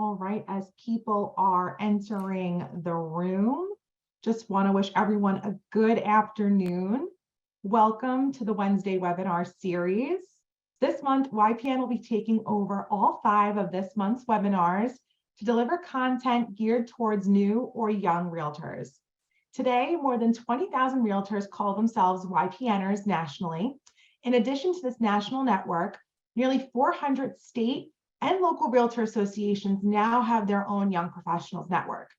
All right, as people are entering the room, just want to wish everyone a good afternoon. Welcome to the Wednesday webinar series. This month, YPN will be taking over all 5 of this month's webinars to deliver content geared towards new or young realtors. Today, more than 20,000 realtors call themselves YPNers nationally. In addition to this national network, nearly 400 state and local realtor associations now have their own young professionals network.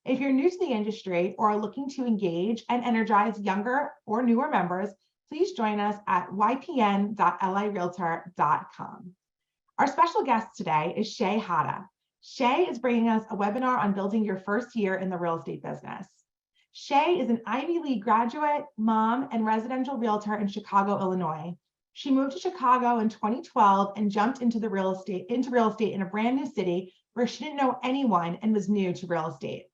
If you're new to the industry or are looking to engage and energize younger or newer members, please join us at ypn.lirealtor.com. Our special guest today is Shay Hata. Shay is bringing us a webinar on building your first year in the real estate business. Shay is an Ivy League graduate, mom, and residential realtor in Chicago, Illinois. She moved to Chicago in 2012 and jumped into real estate in a brand new city where she didn't know anyone and was new to real estate.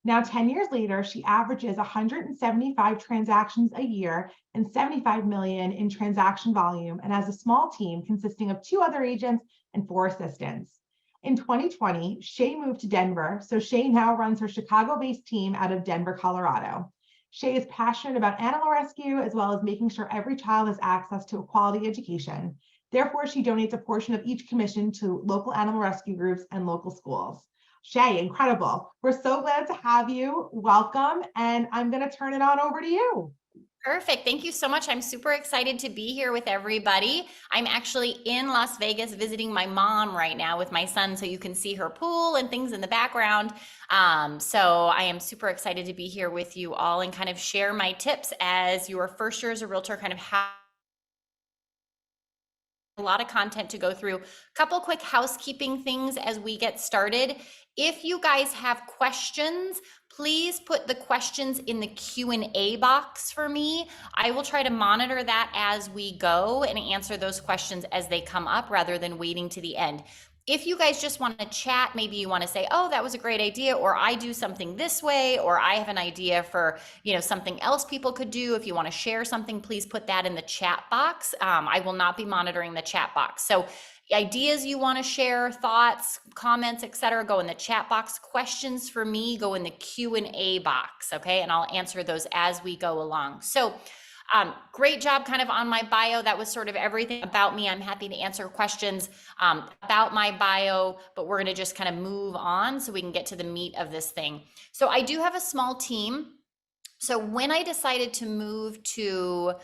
Now, 10 years later, she averages 175 transactions a year and 75 million in transaction volume and has a small team consisting of 2 other agents and 4 assistants. In 2020, Shay moved to Denver, so Shay now runs her Chicago-based team out of Denver, Colorado. Shay is passionate about animal rescue, as well as making sure every child has access to a quality education. Therefore, she donates a portion of each commission to local animal rescue groups and local schools. Shay, incredible. We're so glad to have you. Welcome, and I'm going to turn it on over to you. Perfect. Thank you so much. I'm super excited to be here with everybody. I'm actually in Las Vegas visiting my mom right now with my son, so you can see her pool and things in the background. So I am super excited to be here with you all and kind of share my tips as your first year as a realtor, kind of how a lot of content to go through. A couple quick housekeeping things as we get started. If you guys have questions, please put the questions in the Q&A box for me. I will try to monitor that as we go and answer those questions as they come up rather than waiting to the end. If you guys just want to chat, maybe you want to say, oh, that was a great idea, or I do something this way, or I have an idea for, something else people could do. If you want to share something, please put that in the chat box. I will not be monitoring the chat box. So ideas you want to share, thoughts, comments, etc., go in the chat box. Questions for me go in the Q&A box, okay? And I'll answer those as we go along. So great job kind of on my bio. That was sort of everything about me. I'm happy to answer questions about my bio, but we're going to just kind of move on so we can get to the meat of this thing. So I do have a small team. So when I decided to move to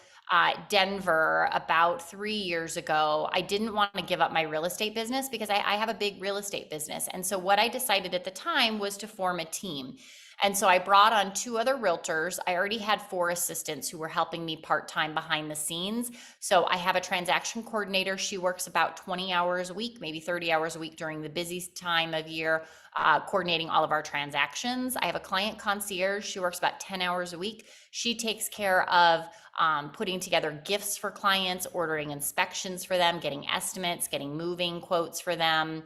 Denver about 3 years ago, I didn't want to give up my real estate business because I have a big real estate business. And so what I decided at the time was to form a team. And so I brought on 2 other realtors. I already had 4 assistants who were helping me part-time behind the scenes. So I have a transaction coordinator. She works about 20 hours a week, maybe 30 hours a week during the busiest time of year, coordinating all of our transactions. I have a client concierge. She works about 10 hours a week. She takes care of putting together gifts for clients, ordering inspections for them, getting estimates, getting moving quotes for them,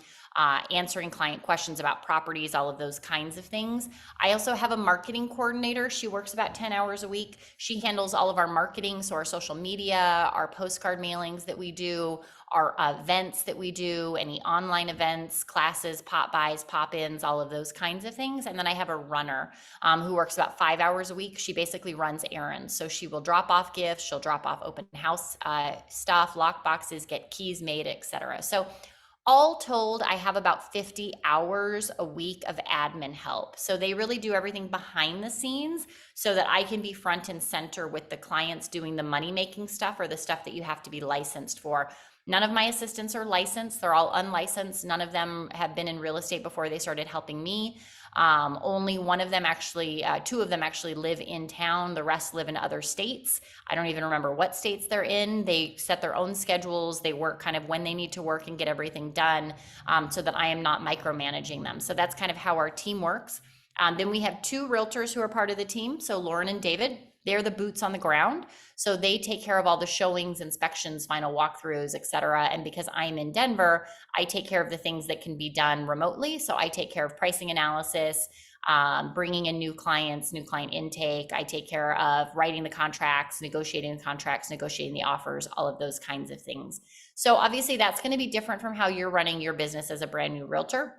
answering client questions about properties, all of those kinds of things. I also have a marketing coordinator. She works about 10 hours a week. She handles all of our marketing, so our social media, our postcard mailings that we do, our events that we do, any online events, classes, pop-bys, pop-ins, all of those kinds of things. And then I have a runner who works about 5 hours a week. She basically runs errands. So she will drop off gifts, she'll drop off open house stuff, lock boxes, get keys made, etc. So all told, I have about 50 hours a week of admin help. So they really do everything behind the scenes so that I can be front and center with the clients doing the money-making stuff or the stuff that you have to be licensed for. None of my assistants are licensed. They're all unlicensed. None of them have been in real estate before they started helping me. Only one of them actually, 2 of them actually live in town. The rest live in other states. I don't even remember what states they're in. They set their own schedules. They work kind of when they need to work and get everything done so that I am not micromanaging them. So that's kind of how our team works. Then we have 2 realtors who are part of the team. So Lauren and David. They're the boots on the ground. So they take care of all the showings, inspections, final walkthroughs, et cetera. And because I'm in Denver, I take care of the things that can be done remotely. So I take care of pricing analysis, bringing in new clients, new client intake. I take care of writing the contracts, negotiating the offers, all of those kinds of things. So obviously that's going to be different from how you're running your business as a brand new realtor.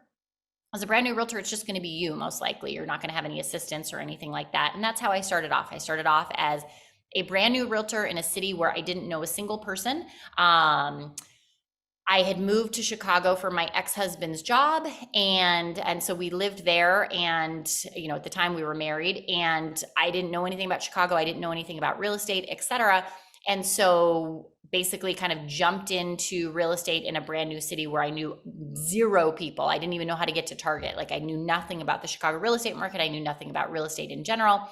As a brand new realtor, it's just going to be you, most likely. You're not going to have any assistants or anything like that. And that's how I started off. I started off as a brand new realtor in a city where I didn't know a single person. I had moved to Chicago for my ex-husband's job, and so we lived there, and at the time we were married, and I didn't know anything about Chicago. I didn't know anything about real estate, etc. And so basically kind of jumped into real estate in a brand new city where I knew zero people. I didn't even know how to get to Target. Like, I knew nothing about the Chicago real estate market. I knew nothing about real estate in general.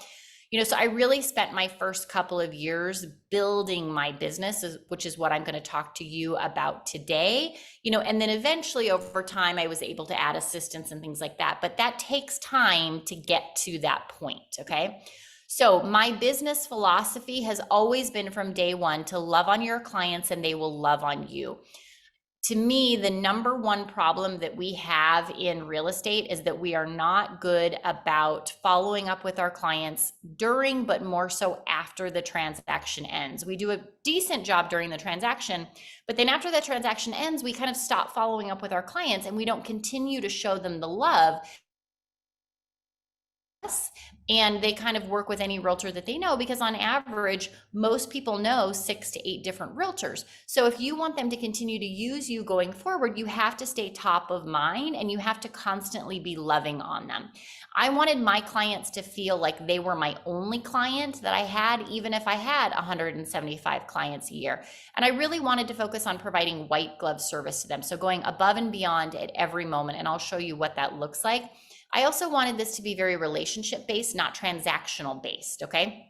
So I really spent my first couple of years building my business, which is what I'm going to talk to you about today. And then eventually over time, I was able to add assistants and things like that. But that takes time to get to that point. Okay. So my business philosophy has always been from day one to love on your clients and they will love on you. To me, the number one problem that we have in real estate is that we are not good about following up with our clients during, but more so after the transaction ends. We do a decent job during the transaction, but then after the transaction ends, we kind of stop following up with our clients and we don't continue to show them the love. And they kind of work with any realtor that they know, because on average, most people know 6 to 8 different realtors. So if you want them to continue to use you going forward, you have to stay top of mind and you have to constantly be loving on them. I wanted my clients to feel like they were my only client that I had, even if I had 175 clients a year. And I really wanted to focus on providing white glove service to them. So going above and beyond at every moment. And I'll show you what that looks like. I also wanted this to be very relationship based, not transactional based, okay?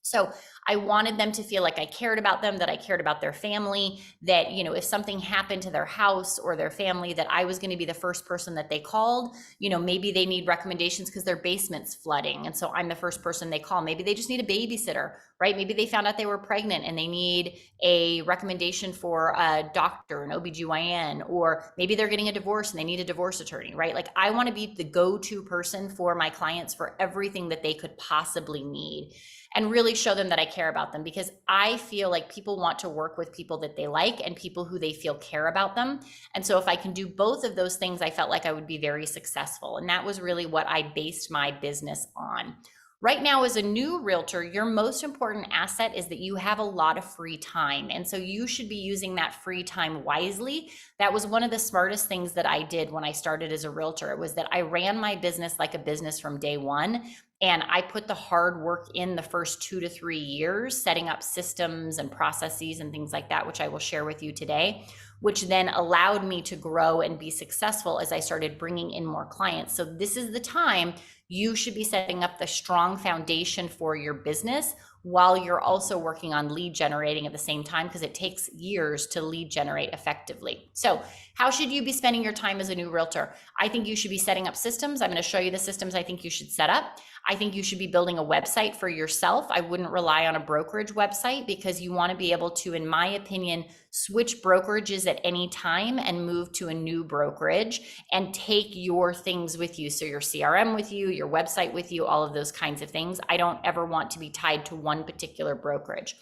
So I wanted them to feel like I cared about them, that I cared about their family, that, if something happened to their house or their family, that I was going to be the first person that they called. Maybe they need recommendations because their basement's flooding. And so I'm the first person they call. Maybe they just need a babysitter, right? Maybe they found out they were pregnant and they need a recommendation for a doctor, an OBGYN, or maybe they're getting a divorce and they need a divorce attorney, right? Like, I want to be the go-to person for my clients for everything that they could possibly need, and really show them that I care about them, because I feel like people want to work with people that they like and people who they feel care about them. And so if I can do both of those things, I felt like I would be very successful. And that was really what I based my business on. Right now, as a new realtor, your most important asset is that you have a lot of free time. And so you should be using that free time wisely. That was one of the smartest things that I did when I started as a realtor. It was that I ran my business like a business from day one. And I put the hard work in the first 2 to 3 years, setting up systems and processes and things like that, which I will share with you today, which then allowed me to grow and be successful as I started bringing in more clients. So this is the time you should be setting up the strong foundation for your business while you're also working on lead generating at the same time, because it takes years to lead generate effectively. So how should you be spending your time as a new realtor? I think you should be setting up systems. I'm going to show you the systems I think you should set up. I think you should be building a website for yourself. I wouldn't rely on a brokerage website, because you want to be able to, in my opinion, switch brokerages at any time and move to a new brokerage and take your things with you. So your CRM with you, your website with you, all of those kinds of things. I don't ever want to be tied to one particular brokerage.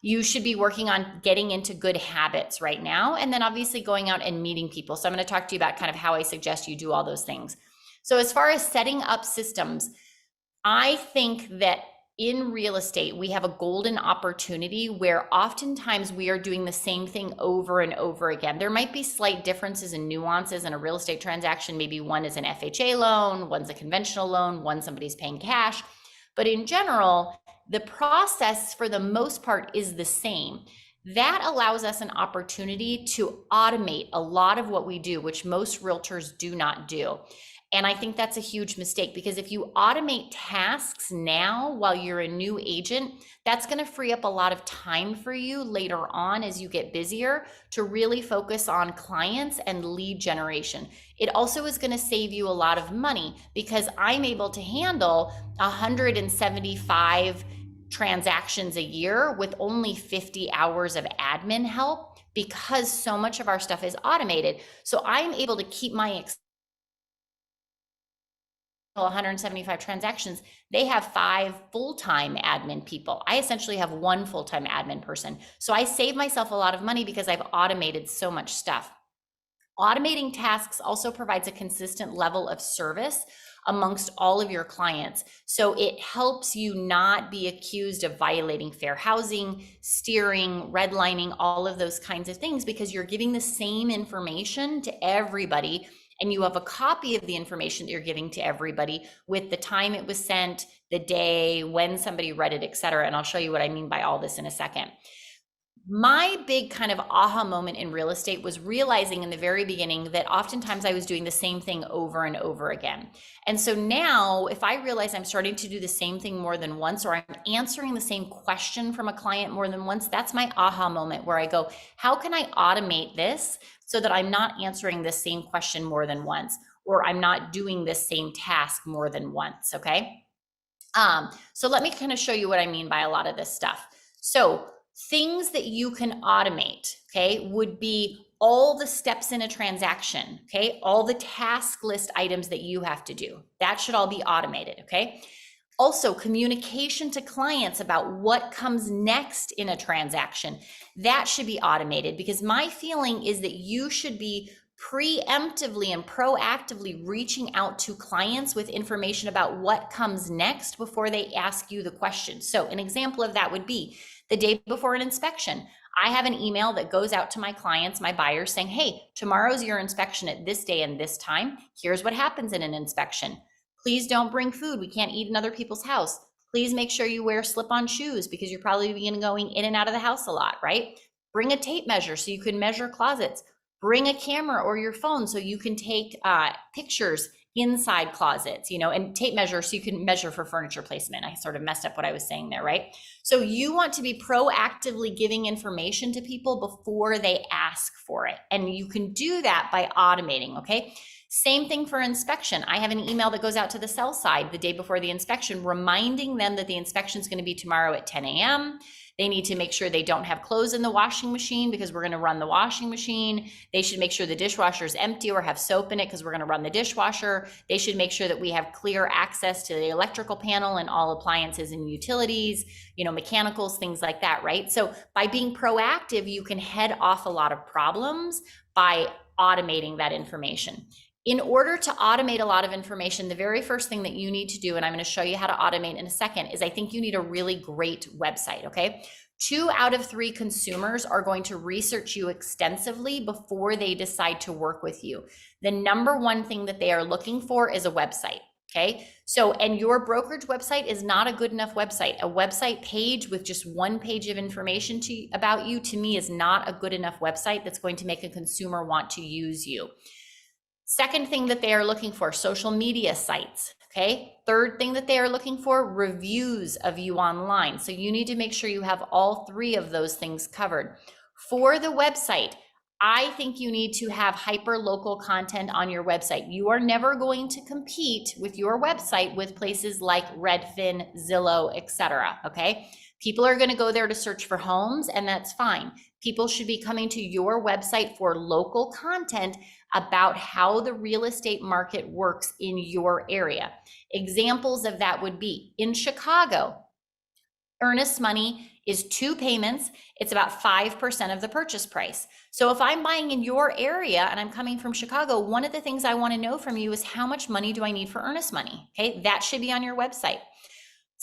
You should be working on getting into good habits right now, and then obviously going out and meeting people. So I'm going to talk to you about kind of how I suggest you do all those things. So as far as setting up systems, I think that in real estate, we have a golden opportunity where oftentimes we are doing the same thing over and over again. There might be slight differences and nuances in a real estate transaction. Maybe one is an FHA loan, one's a conventional loan, one somebody's paying cash. But in general, the process for the most part is the same. That allows us an opportunity to automate a lot of what we do, which most realtors do not do. And I think that's a huge mistake, because if you automate tasks now while you're a new agent, that's going to free up a lot of time for you later on as you get busier to really focus on clients and lead generation. It also is going to save you a lot of money, because I'm able to handle 175 transactions a year with only 50 hours of admin help, because so much of our stuff is automated. So I'm able to keep my 175 transactions, they have 5 full-time admin people. I essentially have 1 full-time admin person. So I save myself a lot of money because I've automated so much stuff. Automating tasks also provides a consistent level of service amongst all of your clients. So it helps you not be accused of violating fair housing, steering, redlining, all of those kinds of things, because you're giving the same information to everybody, and you have a copy of the information that you're giving to everybody with the time it was sent, the day, when somebody read it, et cetera. And I'll show you what I mean by all this in a second. My big kind of aha moment in real estate was realizing in the very beginning that oftentimes I was doing the same thing over and over again. And so now, if I realize I'm starting to do the same thing more than once, or I'm answering the same question from a client more than once, that's my aha moment where I go, how can I automate this so that I'm not answering the same question more than once, or I'm not doing this same task more than once, okay? So let me kind of show you what I mean by a lot of this stuff. So things that you can automate, okay, would be all the steps in a transaction, okay, all the task list items that you have to do. That should all be automated, okay? Also, communication to clients about what comes next in a transaction, that should be automated, because my feeling is that you should be preemptively and proactively reaching out to clients with information about what comes next before they ask you the question. So an example of that would be the day before an inspection. I have an email that goes out to my clients, my buyers, saying, hey, tomorrow's your inspection at this day and this time. Here's what happens in an inspection. Please don't bring food. We can't eat in other people's house. Please make sure you wear slip-on shoes because you're probably going in and out of the house a lot, right? Bring a tape measure so you can measure closets. Bring a camera or your phone so you can take pictures inside closets, and tape measure so you can measure for furniture placement. I sort of messed up what I was saying there, right? So you want to be proactively giving information to people before they ask for it. And you can do that by automating, okay? Same thing for inspection. I have an email that goes out to the sell side the day before the inspection, reminding them that the inspection is going to be tomorrow at 10 a.m. They need to make sure they don't have clothes in the washing machine because we're going to run the washing machine. They should make sure the dishwasher is empty or have soap in it because we're going to run the dishwasher. They should make sure that we have clear access to the electrical panel and all appliances and utilities, mechanicals, things like that, right? So by being proactive, you can head off a lot of problems by automating that information. In order to automate a lot of information, the very first thing that you need to do, and I'm going to show you how to automate in a second, is I think you need a really great website, okay? 2 out of 3 consumers are going to research you extensively before they decide to work with you. The number one thing that they are looking for is a website, okay? So, and your brokerage website is not a good enough website. A website page with just 1 page of information about you, to me, is not a good enough website that's going to make a consumer want to use you. Second thing that they are looking for, social media sites, okay? Third thing that they are looking for, reviews of you online. So you need to make sure you have all 3 of those things covered. For the website, I think you need to have hyper-local content on your website. You are never going to compete with your website with places like Redfin, Zillow, etc. Okay? People are going to go there to search for homes, and that's fine. People should be coming to your website for local content about how the real estate market works in your area. Examples of that would be in Chicago, earnest money is 2 payments. It's about 5% of the purchase price. So if I'm buying in your area and I'm coming from Chicago, one of the things I want to know from you is how much money do I need for earnest money? Okay, that should be on your website.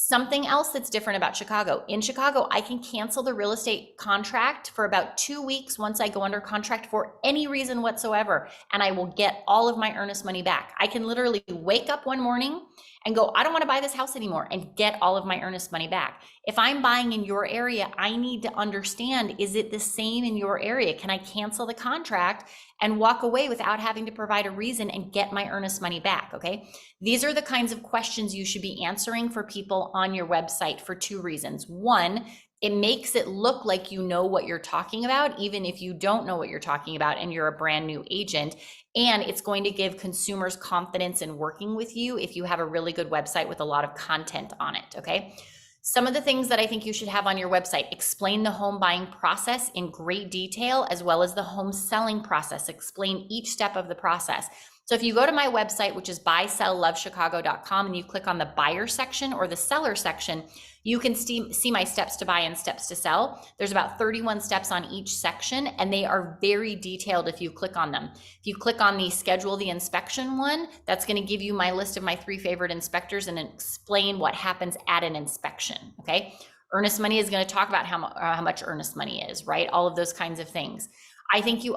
Something else that's different about Chicago. In Chicago, I can cancel the real estate contract for about 2 weeks once I go under contract for any reason whatsoever, and I will get all of my earnest money back. I can literally wake up one morning and go, I don't want to buy this house anymore, and get all of my earnest money back. If I'm buying in your area, I need to understand, is it the same in your area? Can I cancel the contract and walk away without having to provide a reason and get my earnest money back, okay? These are the kinds of questions you should be answering for people on your website for 2 reasons. One, it makes it look like you know what you're talking about, even if you don't know what you're talking about and you're a brand new agent. And it's going to give consumers confidence in working with you if you have a really good website with a lot of content on it, okay? Some of the things that I think you should have on your website: explain the home buying process in great detail, as well as the home selling process. Explain each step of the process. So if you go to my website, which is buyselllovechicago.com, and you click on the buyer section or the seller section, you can see my steps to buy and steps to sell. There's about 31 steps on each section, and they are very detailed if you click on them. If you click on the schedule the inspection one, that's going to give you my list of my 3 favorite inspectors and explain what happens at an inspection. Okay. Earnest money is going to talk about how much earnest money is, right? All of those kinds of things. I think you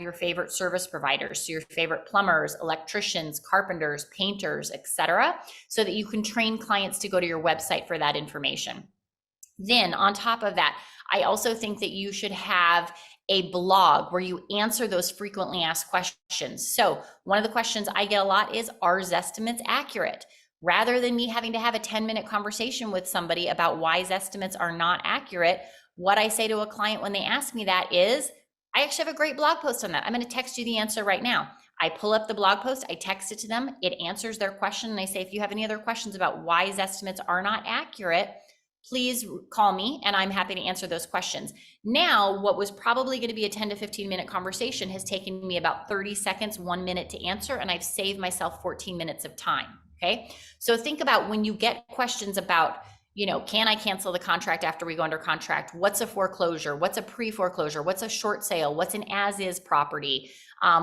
your favorite service providers, so your favorite plumbers, electricians, carpenters, painters, etc., so that you can train clients to go to your website for that information. Then on top of that, I also think that you should have a blog where you answer those frequently asked questions. So one of the questions I get a lot is, are Zestimates accurate? Rather than me having to have a 10-minute conversation with somebody about why Zestimates are not accurate, what I say to a client when they ask me that is, I actually have a great blog post on that. I'm going to text you the answer right now. I pull up the blog post, I text it to them, it answers their question, and I say, if you have any other questions about why Zestimates are not accurate, please call me and I'm happy to answer those questions. Now, what was probably going to be a 10 to 15 minute conversation has taken me about 30 seconds, 1 minute to answer, and I've saved myself 14 minutes of time. Okay. So think about when you get questions about, can I cancel the contract after we go under contract? What's a foreclosure? What's a pre-foreclosure? What's a short sale? What's an as-is property?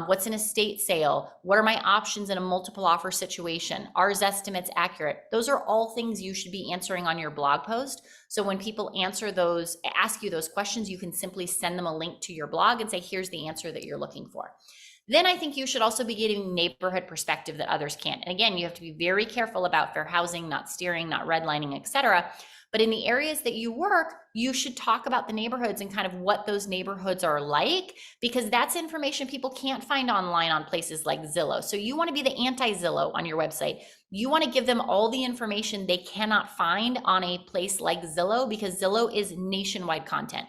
What's an estate sale? What are my options in a multiple offer situation? Are Zestimates accurate? Those are all things you should be answering on your blog post. So when people ask you those questions, you can simply send them a link to your blog and say, here's the answer that you're looking for. Then I think you should also be getting neighborhood perspective that others can't. And again, you have to be very careful about fair housing, not steering, not redlining, etc. But in the areas that you work, you should talk about the neighborhoods and kind of what those neighborhoods are like, because that's information people can't find online on places like Zillow. So you want to be the anti-Zillow on your website. You want to give them all the information they cannot find on a place like Zillow, because Zillow is nationwide content.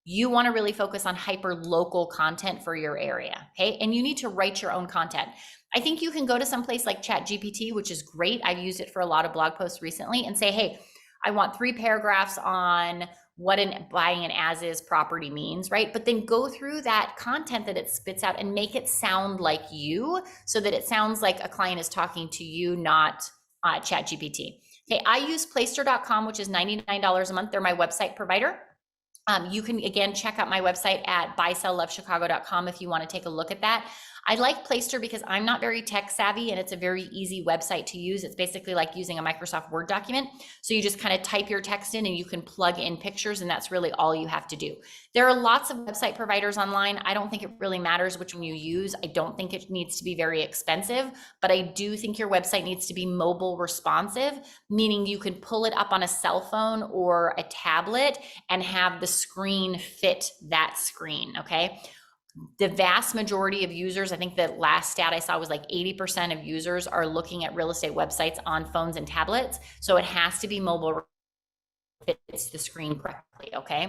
You want to really focus on hyper local content for your area. Okay. And you need to write your own content. I think you can go to some place like ChatGPT, which is great. I've used it for a lot of blog posts recently, and say, hey, I want 3 paragraphs on what buying an as-is property means, right? But then go through that content that it spits out and make it sound like you, so that it sounds like a client is talking to you, not ChatGPT. Okay. I use Playster.com, which is $99 a month. They're my website provider. You can, again, check out my website at buyselllovechicago.com if you want to take a look at that. I like Playster because I'm not very tech savvy, and it's a very easy website to use. It's basically like using a Microsoft Word document. So you just kind of type your text in and you can plug in pictures, and that's really all you have to do. There are lots of website providers online. I don't think it really matters which one you use. I don't think it needs to be very expensive, but I do think your website needs to be mobile responsive, meaning you can pull it up on a cell phone or a tablet and have the screen fit that screen. Okay. The vast majority of users, I think the last stat I saw was like 80% of users are looking at real estate websites on phones and tablets. So it has to be mobile, fits the screen correctly. Okay.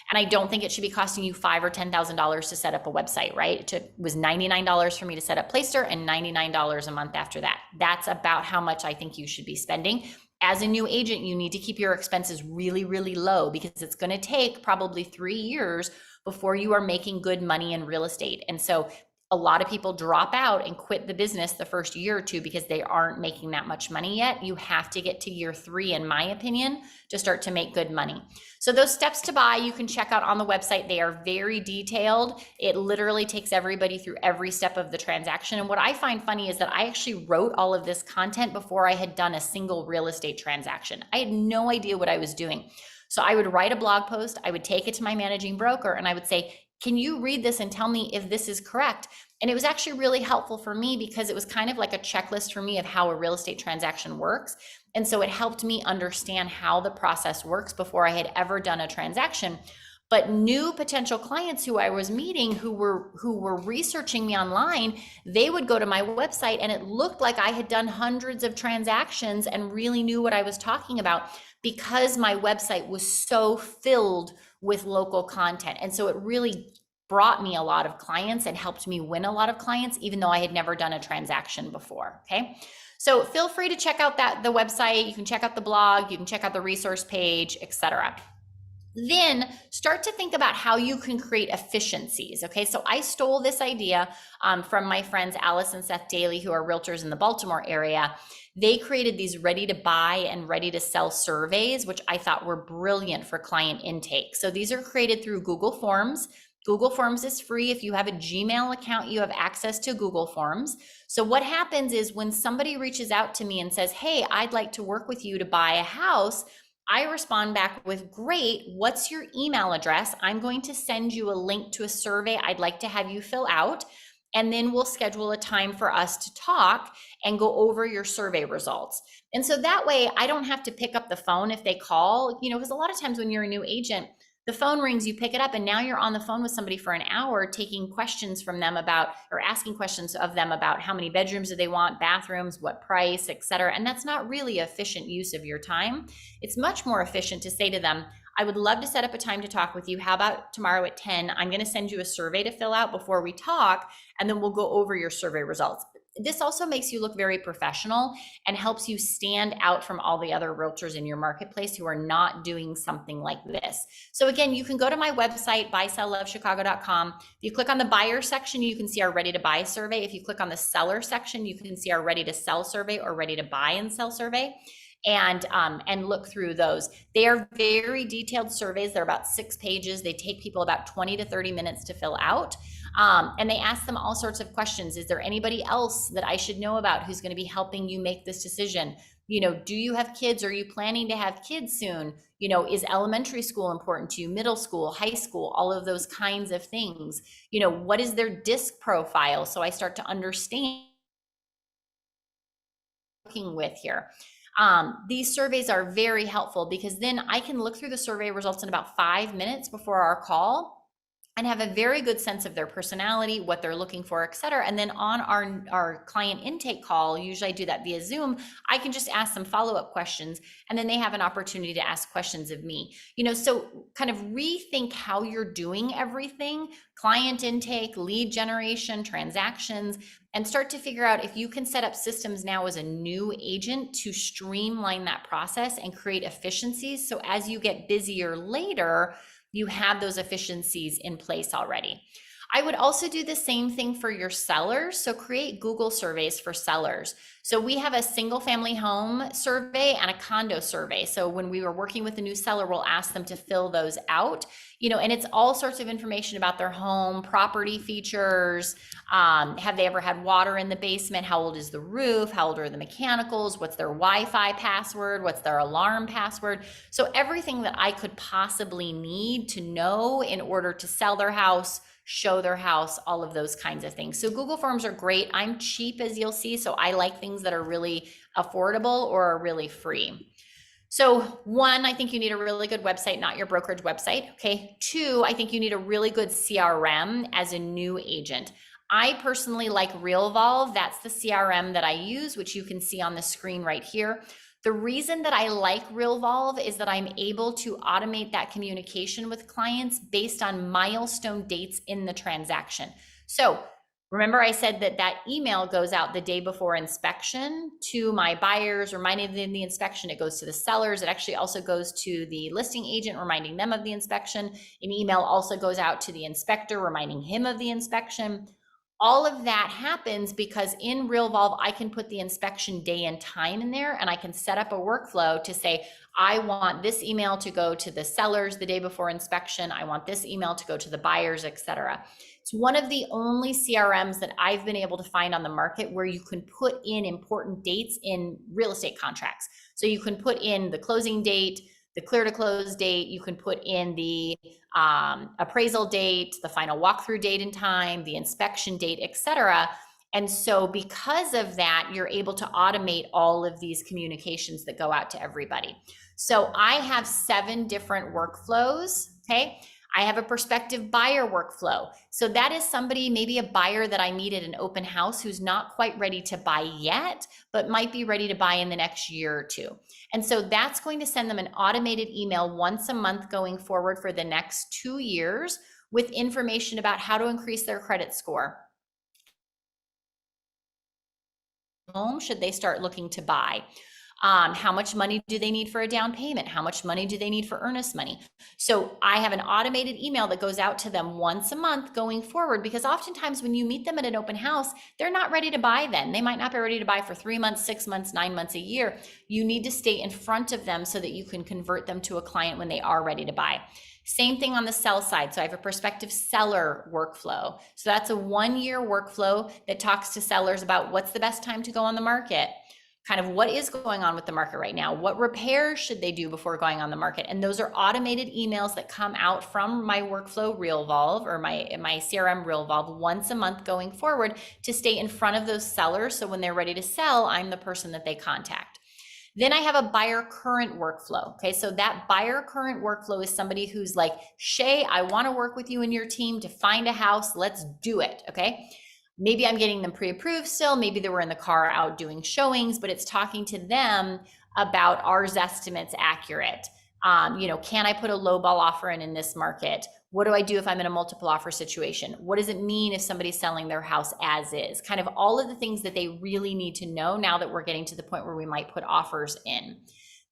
And I don't think it should be costing you $5,000 or $10,000 to set up a website, right? It was $99 for me to set up Playster and $99 a month after that. That's about how much I think you should be spending. As a new agent, you need to keep your expenses really, really low, because it's going to take probably 3 years before you are making good money in real estate. And so a lot of people drop out and quit the business the first year or two because they aren't making that much money yet. You have to get to year 3, in my opinion, to start to make good money. So those steps to buy, you can check out on the website. They are very detailed. It literally takes everybody through every step of the transaction. And what I find funny is that I actually wrote all of this content before I had done a single real estate transaction. I had no idea what I was doing. So I would write a blog post, I would take it to my managing broker, and I would say, can you read this and tell me if this is correct? And it was actually really helpful for me, because it was kind of like a checklist for me of how a real estate transaction works. And so it helped me understand how the process works before I had ever done a transaction. But new potential clients who I was meeting, who were researching me online, they would go to my website and it looked like I had done hundreds of transactions and really knew what I was talking about, because my website was so filled with local content. And so it really brought me a lot of clients and helped me win a lot of clients, even though I had never done a transaction before. Okay. So feel free to check out the website. You can check out the blog, you can check out the resource page, etc. Then start to think about how you can create efficiencies. Okay, so I stole this idea from my friends Alice and Seth Daly, who are realtors in the Baltimore area. They created these ready to buy and ready to sell surveys, which I thought were brilliant for client intake. So these are created through Google Forms. Google Forms is free. If you have a Gmail account, you have access to Google Forms. So what happens is when somebody reaches out to me and says, hey, I'd like to work with you to buy a house, I respond back with, great, what's your email address? I'm going to send you a link to a survey I'd like to have you fill out. And then we'll schedule a time for us to talk and go over your survey results. And so that way I don't have to pick up the phone if they call, because a lot of times when you're a new agent, the phone rings, you pick it up, and now you're on the phone with somebody for an hour taking questions from them about, or asking questions of them about how many bedrooms do they want, bathrooms, what price, et cetera. And that's not really efficient use of your time. It's much more efficient to say to them, I would love to set up a time to talk with you. How about tomorrow at 10? I'm going to send you a survey to fill out before we talk, and then we'll go over your survey results. This also makes you look very professional and helps you stand out from all the other realtors in your marketplace who are not doing something like this. So again, you can go to my website, buyselllovechicago.com. If you click on the buyer section, you can see our ready to buy survey. If you click on the seller section, you can see our ready to sell survey or ready to buy and sell survey. And look through those. They are very detailed surveys. They're about 6 pages. They take people about 20 to 30 minutes to fill out. And they ask them all sorts of questions. Is there anybody else that I should know about who's going to be helping you make this decision? Do you have kids? Are you planning to have kids soon? Is elementary school important to you? Middle school, high school, all of those kinds of things. What is their disc profile? So I start to understand working with here. These surveys are very helpful because then I can look through the survey results in about 5 minutes before our call and have a very good sense of their personality, what they're looking for, et cetera. And then on our client intake call, usually I do that via Zoom, I can just ask some follow-up questions, and then they have an opportunity to ask questions of me. So kind of rethink how you're doing everything, client intake, lead generation, transactions, and start to figure out if you can set up systems now as a new agent to streamline that process and create efficiencies. So as you get busier later, you have those efficiencies in place already. I would also do the same thing for your sellers. So create Google surveys for sellers. So we have a single family home survey and a condo survey. So when we were working with a new seller, we'll ask them to fill those out, and it's all sorts of information about their home, property features. Have they ever had water in the basement? How old is the roof? How old are the mechanicals? What's their Wi-Fi password? What's their alarm password? So everything that I could possibly need to know in order to sell their house, show their house, all of those kinds of things. So Google Forms are great. I'm cheap, as you'll see, so I like things that are really affordable or are really free. So 1, I think you need a really good website, not your brokerage website. Okay. 2, I think you need a really good CRM as a new agent. I personally like RealVolve. That's the CRM that I use, which you can see on the screen right here. The reason that I like RealVolve is that I'm able to automate that communication with clients based on milestone dates in the transaction. So remember I said that email goes out the day before inspection to my buyers, reminding them of the inspection. It goes to the sellers. It actually also goes to the listing agent, reminding them of the inspection. An email also goes out to the inspector, reminding him of the inspection. All of that happens because in RealVolve, I can put the inspection day and time in there, and I can set up a workflow to say, I want this email to go to the sellers the day before inspection. I want this email to go to the buyers, et cetera. It's one of the only CRMs that I've been able to find on the market where you can put in important dates in real estate contracts. So you can put in the closing date, the clear to close date, you can put in the appraisal date, the final walkthrough date and time, the inspection date, et cetera. And so because of that, you're able to automate all of these communications that go out to everybody. So I have 7 different workflows, okay? I have a prospective buyer workflow. So that is somebody, maybe a buyer that I meet at an open house who's not quite ready to buy yet, but might be ready to buy in the next year or 2. And so that's going to send them an automated email once a month going forward for the next 2 years with information about how to increase their credit score. Home should they start looking to buy? How much money do they need for a down payment? How much money do they need for earnest money? So I have an automated email that goes out to them once a month going forward, because oftentimes when you meet them at an open house, they're not ready to buy then. They might not be ready to buy for 3 months, 6 months, 9 months, a year. You need to stay in front of them so that you can convert them to a client when they are ready to buy. Same thing on the sell side. So I have a prospective seller workflow. So that's a 1-year workflow that talks to sellers about what's the best time to go on the market, kind of what is going on with the market right now, what repairs should they do before going on the market. And those are automated emails that come out from my workflow RealVolve, or my CRM RealVolve, once a month going forward, to stay in front of those sellers. So when they're ready to sell, I'm the person that they contact. Then I have a buyer current workflow. Okay, so that buyer current workflow is somebody who's like, Shay, I want to work with you and your team to find a house. Let's do it. Okay. Maybe I'm getting them pre-approved still. Maybe they were in the car out doing showings, but it's talking to them about, are Zestimates accurate? Can I put a low ball offer in this market? What do I do if I'm in a multiple offer situation? What does it mean if somebody's selling their house as is? Kind of all of the things that they really need to know now that we're getting to the point where we might put offers in.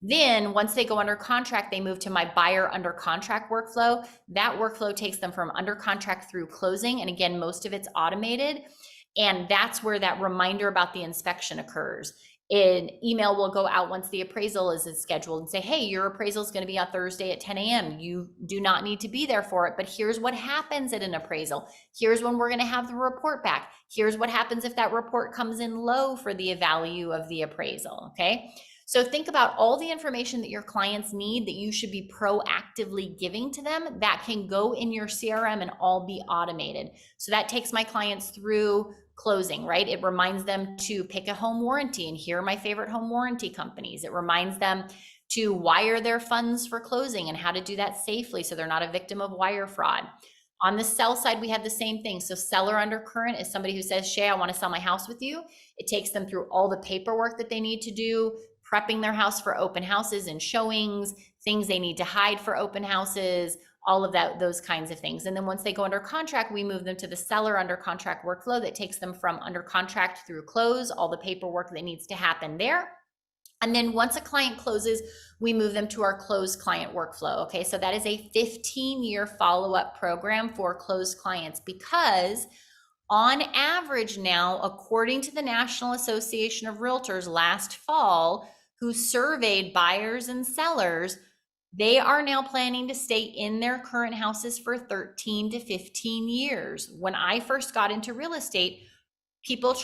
Then once they go under contract, they move to my buyer under contract workflow. That workflow takes them from under contract through closing. And again, most of it's automated. And that's where that reminder about the inspection occurs. An email will go out once the appraisal is scheduled and say, hey, your appraisal is going to be on Thursday at 10 a.m. You do not need to be there for it, but here's what happens at an appraisal. Here's when we're going to have the report back. Here's what happens if that report comes in low for the value of the appraisal, okay? So think about all the information that your clients need that you should be proactively giving to them that can go in your CRM and all be automated. So that takes my clients through closing, right? It reminds them to pick a home warranty, and here are my favorite home warranty companies. It reminds them to wire their funds for closing and how to do that safely so they're not a victim of wire fraud. On the sell side, we have the same thing. So seller under current is somebody who says, Shay, I want to sell my house with you. It takes them through all the paperwork that they need to do, prepping their house for open houses and showings, things they need to hide for open houses, all of that, those kinds of things. And then once they go under contract, we move them to the seller under contract workflow that takes them from under contract through close, all the paperwork that needs to happen there. And then once a client closes, we move them to our closed client workflow. Okay, so that is a 15-year follow-up program for closed clients, because on average now, according to the National Association of Realtors last fall, who surveyed buyers and sellers, they are now planning to stay in their current houses for 13 to 15 years. When I first got into real estate, people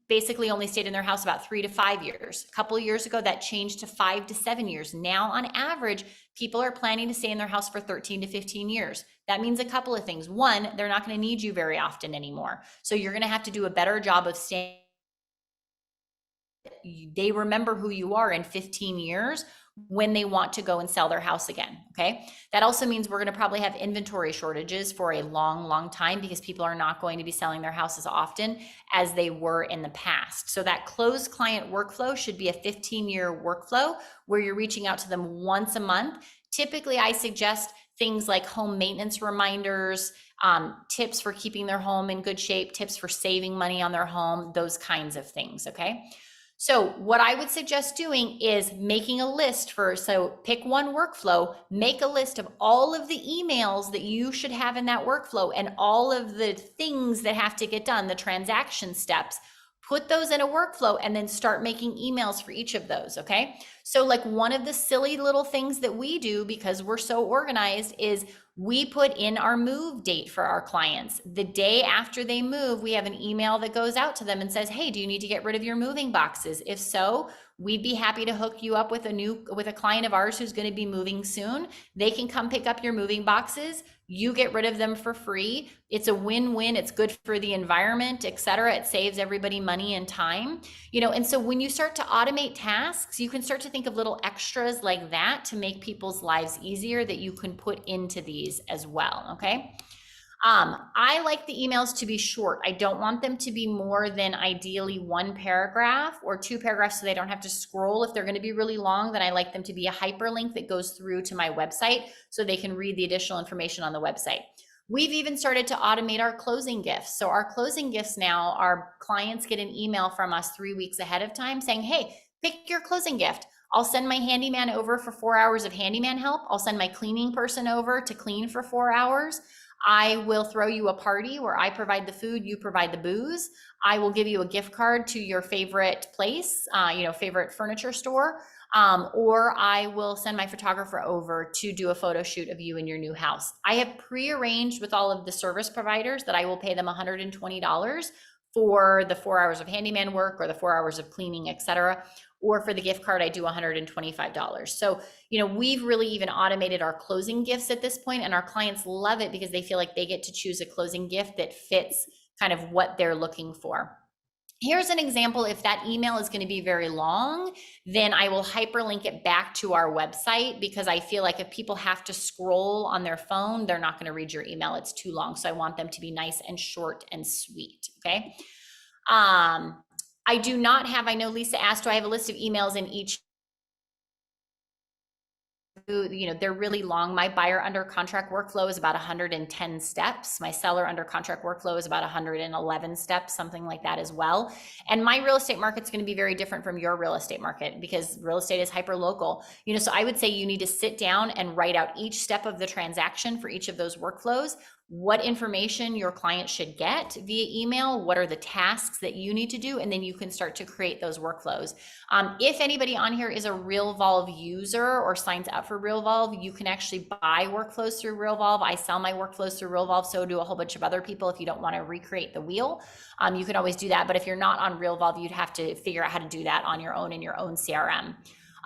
basically only stayed in their house about 3 to 5 years. A couple of years ago, that changed to 5 to 7 years. Now, on average, people are planning to stay in their house for 13 to 15 years. That means a couple of things. One, they're not going to need you very often anymore. So you're going to have to do a better job of staying. They remember who you are in 15 years when they want to go and sell their house again. Okay. That also means we're going to probably have inventory shortages for a long, long time, because people are not going to be selling their house as often as they were in the past. So that closed client workflow should be a 15-year workflow where you're reaching out to them once a month. Typically, I suggest things like home maintenance reminders, tips for keeping their home in good shape, tips for saving money on their home, those kinds of things. Okay. So what I would suggest doing is making a list so pick one workflow, make a list of all of the emails that you should have in that workflow and all of the things that have to get done, the transaction steps. Put those in a workflow and then start making emails for each of those, okay? So like one of the silly little things that we do, because we're so organized, is we put in our move date for our clients. The day after they move, we have an email that goes out to them and says, hey, do you need to get rid of your moving boxes? If so, we'd be happy to hook you up with a client of ours who's going to be moving soon. They can come pick up your moving boxes. You get rid of them for free. It's a win-win. It's good for the environment, et cetera. It saves everybody money and time, and so when you start to automate tasks, you can start to think of little extras like that to make people's lives easier that you can put into these as well. Okay. I like the emails to be short. I don't want them to be more than ideally 1 paragraph or 2 paragraphs so they don't have to scroll. If they're going to be really long, then I like them to be a hyperlink that goes through to my website so they can read the additional information on the website. We've even started to automate our closing gifts. So our closing gifts now, our clients get an email from us 3 weeks ahead of time saying, hey, Pick your closing gift. I'll send my handyman over for 4 hours of handyman help. I'll send my cleaning person over to clean for 4 hours. I will throw you a party where I provide the food, you provide the booze. I will give you a gift card to your favorite place, favorite furniture store. Or I will send my photographer over to do a photo shoot of you in your new house. I have pre-arranged with all of the service providers that I will pay them $120 for the 4 hours of handyman work or the 4 hours of cleaning, etc. Or for the gift card, I do $125. So, we've really even automated our closing gifts at this point, and our clients love it because they feel like they get to choose a closing gift that fits kind of what they're looking for. Here's an example. If that email is going to be very long, then I will hyperlink it back to our website, because I feel like if people have to scroll on their phone, they're not going to read your email. It's too long. So I want them to be nice and short and sweet. Okay. I do not have, I know Lisa asked, do I have a list of emails in each? They're really long. My buyer under contract workflow is about 110 steps. My seller under contract workflow is about 111 steps, something like that as well. And my real estate market's going to be very different from your real estate market, because real estate is hyper local. So I would say you need to sit down and write out each step of the transaction for each of those workflows, what information your client should get via email, what are the tasks that you need to do, and then you can start to create those workflows. If anybody on here is a RealVolve user or signs up for RealVolve, you can actually buy workflows through RealVolve. I sell my workflows through RealVolve, so do a whole bunch of other people. If you don't want to recreate the wheel, you can always do that. But if you're not on RealVolve, you'd have to figure out how to do that on your own in your own CRM.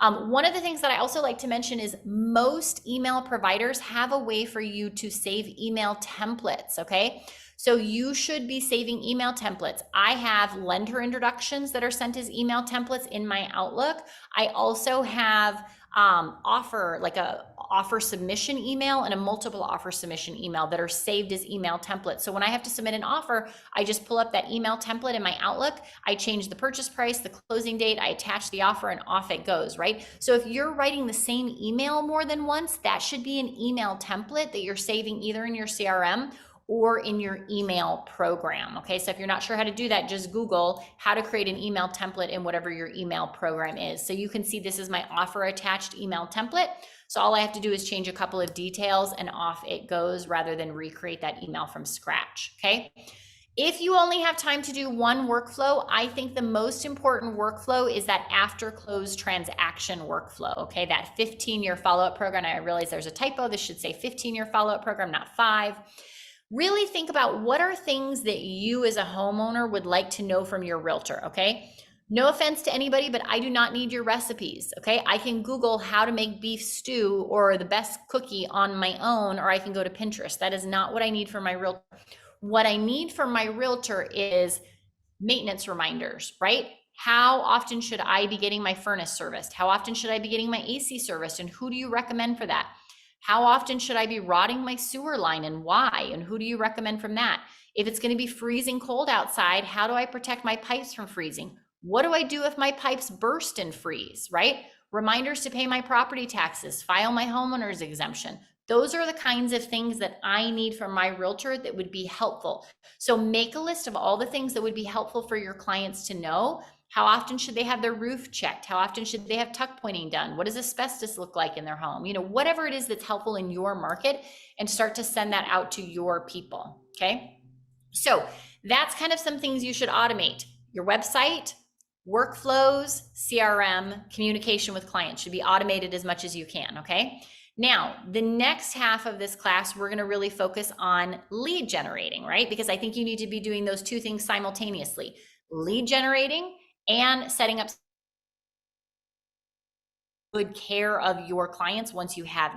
One of the things that I also like to mention is most email providers have a way for you to save email templates, okay? So you should be saving email templates. I have lender introductions that are sent as email templates in my Outlook. I also have a offer submission email and a multiple offer submission email that are saved as email templates. So when I have to submit an offer, I just pull up that email template in my Outlook. I change the purchase price, the closing date, I attach the offer, and off it goes, right? So if you're writing the same email more than once, that should be an email template that you're saving either in your CRM or in your email program. Okay, so if you're not sure how to do that, just Google how to create an email template in whatever your email program is. So you can see this is my offer attached email template. So all I have to do is change a couple of details and off it goes, rather than recreate that email from scratch. Okay. If you only have time to do one workflow, I think the most important workflow is that after close transaction workflow. Okay, that 15-year follow-up program. I realize there's a typo. This should say 15-year follow-up program, not 5. Really think about what are things that you as a homeowner would like to know from your realtor, okay? No offense to anybody, but I do not need your recipes, okay? I can Google how to make beef stew or the best cookie on my own, or I can go to Pinterest. That is not what I need for my realtor. What I need from my realtor is maintenance reminders, right? How often should I be getting my furnace serviced? How often should I be getting my AC serviced? And who do you recommend for that? How often should I be rotting my sewer line, and why? And who do you recommend from that? If it's going to be freezing cold outside, how do I protect my pipes from freezing? What do I do if my pipes burst and freeze, right? Reminders to pay my property taxes, file my homeowner's exemption. Those are the kinds of things that I need from my realtor that would be helpful. So make a list of all the things that would be helpful for your clients to know. How often should they have their roof checked? How often should they have tuck pointing done? What does asbestos look like in their home? Whatever it is that's helpful in your market, and start to send that out to your people, okay? So that's kind of some things you should automate. Your website, workflows, CRM, communication with clients should be automated as much as you can, okay? Now, the next half of this class, we're going to really focus on lead generating, right? Because I think you need to be doing those two things simultaneously: lead generating and setting up good care of your clients once you have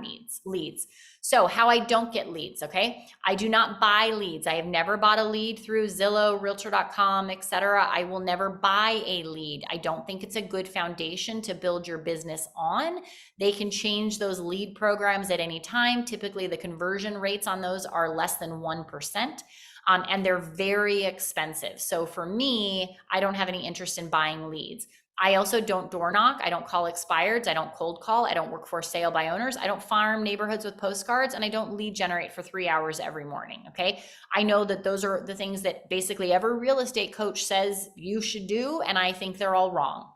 leads. So how I don't get leads, okay? I do not buy leads. I have never bought a lead through Zillow, Realtor.com, etc. I will never buy a lead. I don't think it's a good foundation to build your business on. They can change those lead programs at any time. Typically, the conversion rates on those are less than 1%. And they're very expensive. So for me, I don't have any interest in buying leads. I also don't door knock. I don't call expireds. I don't cold call. I don't work for sale by owners. I don't farm neighborhoods with postcards, and I don't lead generate for 3 hours every morning. Okay. I know that those are the things that basically every real estate coach says you should do, and I think they're all wrong.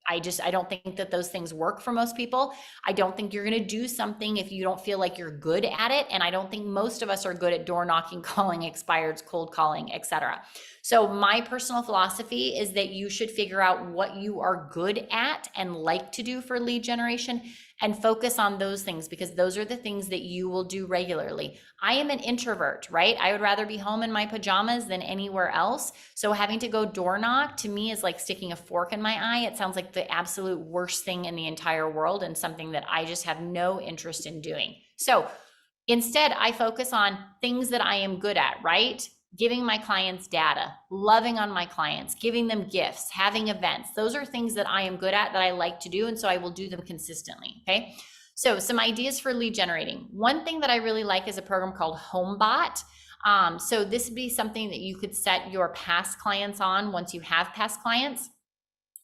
I don't think that those things work for most people. I don't think you're going to do something if you don't feel like you're good at it. And I don't think most of us are good at door knocking, calling expireds, cold calling, etc. So my personal philosophy is that you should figure out what you are good at and like to do for lead generation and focus on those things, because those are the things that you will do regularly. I am an introvert, right? I would rather be home in my pajamas than anywhere else. So having to go door knock to me is like sticking a fork in my eye. It sounds like the absolute worst thing in the entire world and something that I just have no interest in doing. So instead, I focus on things that I am good at, right? Giving my clients data, loving on my clients, giving them gifts, having events. Those are things that I am good at, that I like to do. And so I will do them consistently. Okay. So some ideas for lead generating. One thing that I really like is a program called HomeBot. So this would be something that you could set your past clients on once you have past clients.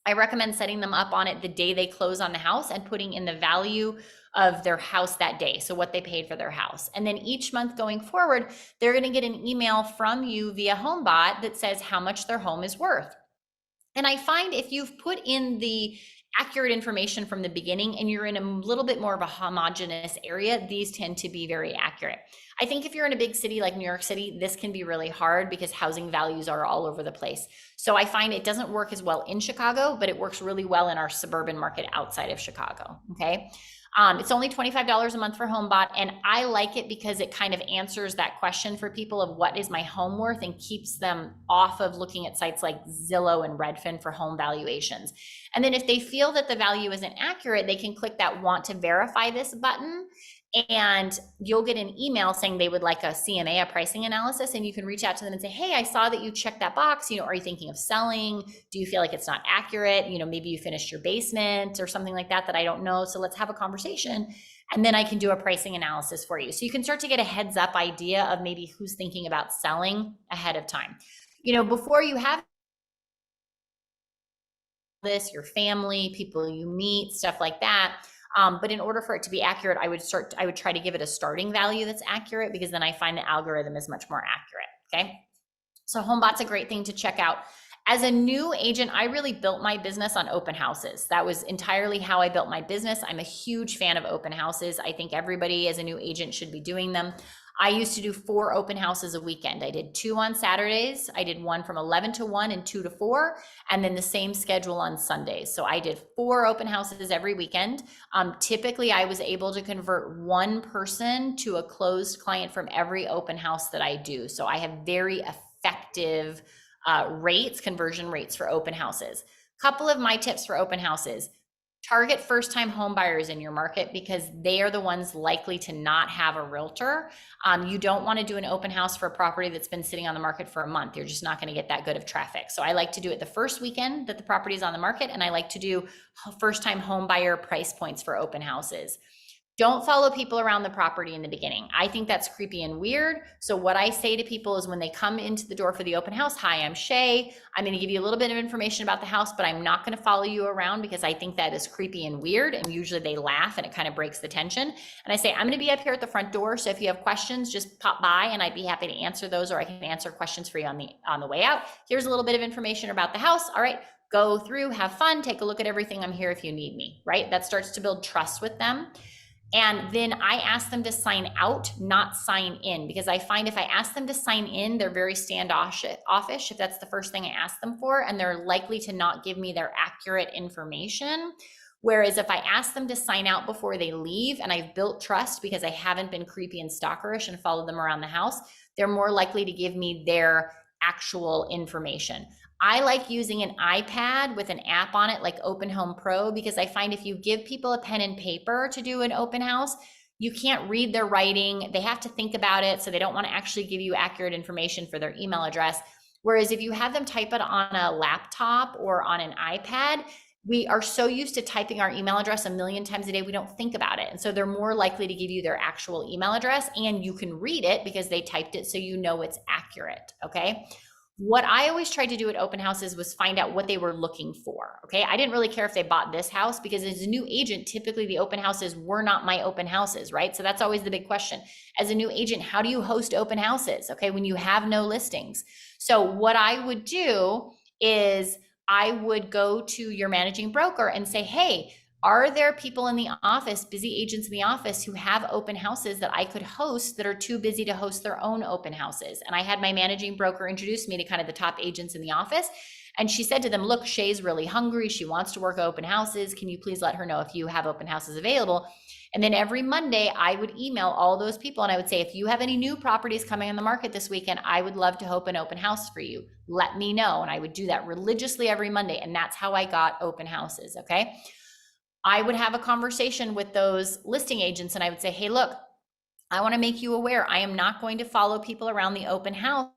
I recommend setting them up on it the day they close on the house and putting in the value of their house that day. So what they paid for their house. And then each month going forward, they're going to get an email from you via HomeBot that says how much their home is worth. And I find if you've put in the accurate information from the beginning and you're in a little bit more of a homogenous area, these tend to be very accurate. I think if you're in a big city like New York City, this can be really hard because housing values are all over the place. So I find it doesn't work as well in Chicago, but it works really well in our suburban market outside of Chicago. Okay. It's only $25 a month for HomeBot, and I like it because it kind of answers that question for people of what is my home worth and keeps them off of looking at sites like Zillow and Redfin for home valuations. And then if they feel that the value isn't accurate, they can click that want to verify this button, and you'll get an email saying they would like a CMA, a pricing analysis, and you can reach out to them and say, hey, I saw that you checked that box. Are you thinking of selling? Do you feel like it's not accurate? Maybe you finished your basement or something like that I don't know. So let's have a conversation, and then I can do a pricing analysis for you. So you can start to get a heads up idea of maybe who's thinking about selling ahead of time. Before you have this, your family, people you meet, stuff like that. But in order for it to be accurate, I would try to give it a starting value that's accurate, because then I find the algorithm is much more accurate. Okay. So HomeBot's a great thing to check out. As a new agent, I really built my business on open houses. That was entirely how I built my business. I'm a huge fan of open houses. I think everybody as a new agent should be doing them. I used to do 4 open houses a weekend. I did 2 on Saturdays. I did 1 from 11 to 1 and 2 to 4, and then the same schedule on Sundays. So I did 4 open houses every weekend. Typically, I was able to convert 1 person to a closed client from every open house that I do. So I have very effective conversion rates for open houses. Couple of my tips for open houses. Target first-time home buyers in your market, because they are the ones likely to not have a realtor. You don't want to do an open house for a property that's been sitting on the market for a month. You're just not going to get that good of traffic. So I like to do it the first weekend that the property is on the market, and I like to do first-time home buyer price points for open houses. Don't follow people around the property in the beginning. I think that's creepy and weird. So what I say to people is when they come into the door for the open house, hi, I'm Shay. I'm going to give you a little bit of information about the house, but I'm not going to follow you around because I think that is creepy and weird. And usually they laugh and it kind of breaks the tension. And I say, I'm going to be up here at the front door. So if you have questions, just pop by and I'd be happy to answer those, or I can answer questions for you on the way out. Here's a little bit of information about the house. All right, go through, have fun, take a look at everything. I'm here if you need me, right? That starts to build trust with them. And then I ask them to sign out, not sign in, because I find if I ask them to sign in, they're very standoffish if that's the first thing I ask them for, and they're likely to not give me their accurate information. Whereas if I ask them to sign out before they leave, and I've built trust because I haven't been creepy and stalkerish and followed them around the house, they're more likely to give me their actual information. I like using an iPad with an app on it like Open Home Pro, because I find if you give people a pen and paper to do an open house, you can't read their writing. They have to think about it. So they don't want to actually give you accurate information for their email address. Whereas if you have them type it on a laptop or on an iPad, we are so used to typing our email address a million times a day, we don't think about it. And so they're more likely to give you their actual email address, and you can read it because they typed it, so you know it's accurate. Okay. What I always tried to do at open houses was find out what they were looking for. Okay. I didn't really care if they bought this house, because as a new agent, typically the open houses were not my open houses, right? So that's always the big question. As a new agent, how do you host open houses? Okay. When you have no listings. So what I would do is I would go to your managing broker and say, hey, are there people in the office, busy agents in the office, who have open houses that I could host that are too busy to host their own open houses? And I had my managing broker introduce me to kind of the top agents in the office. And she said to them, look, Shay's really hungry. She wants to work open houses. Can you please let her know if you have open houses available? And then every Monday, I would email all those people and I would say, if you have any new properties coming on the market this weekend, I would love to open an open house for you. Let me know. And I would do that religiously every Monday. And that's how I got open houses. Okay. I would have a conversation with those listing agents and I would say, hey, look, I want to make you aware, I am not going to follow people around the open house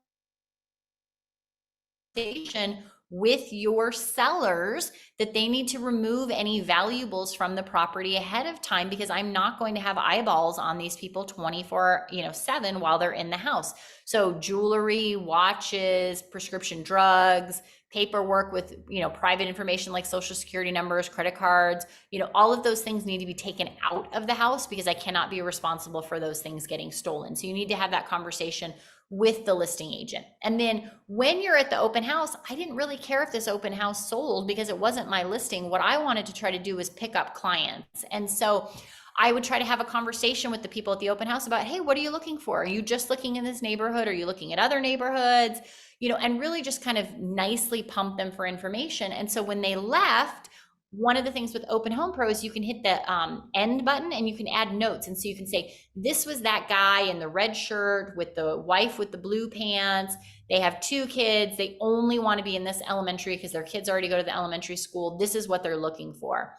with your sellers that they need to remove any valuables from the property ahead of time, because I'm not going to have eyeballs on these people 24/7 while they're in the house. So jewelry, watches, prescription drugs, paperwork with private information like social security numbers, credit cards, all of those things need to be taken out of the house, because I cannot be responsible for those things getting stolen. So you need to have that conversation with the listing agent. And then when you're at the open house, I didn't really care if this open house sold because it wasn't my listing. What I wanted to try to do was pick up clients. And so I would try to have a conversation with the people at the open house about, hey, what are you looking for? Are you just looking in this neighborhood? Are you looking at other neighborhoods? And really just kind of nicely pump them for information. And so when they left, one of the things with Open Home Pro is you can hit the end button and you can add notes. And so you can say, this was that guy in the red shirt with the wife with the blue pants. They have 2 kids. They only want to be in this elementary because their kids already go to the elementary school. This is what they're looking for.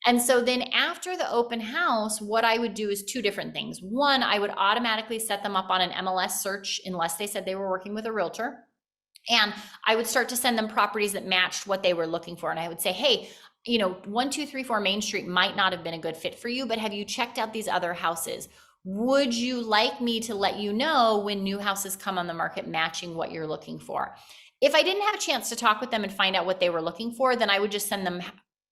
And so then after the open house, what I would do is 2 different things. One, I would automatically set them up on an MLS search unless they said they were working with a realtor. And I would start to send them properties that matched what they were looking for. And I would say, hey, 1234 Main Street might not have been a good fit for you, but have you checked out these other houses? Would you like me to let you know when new houses come on the market matching what you're looking for? If I didn't have a chance to talk with them and find out what they were looking for, then I would just send them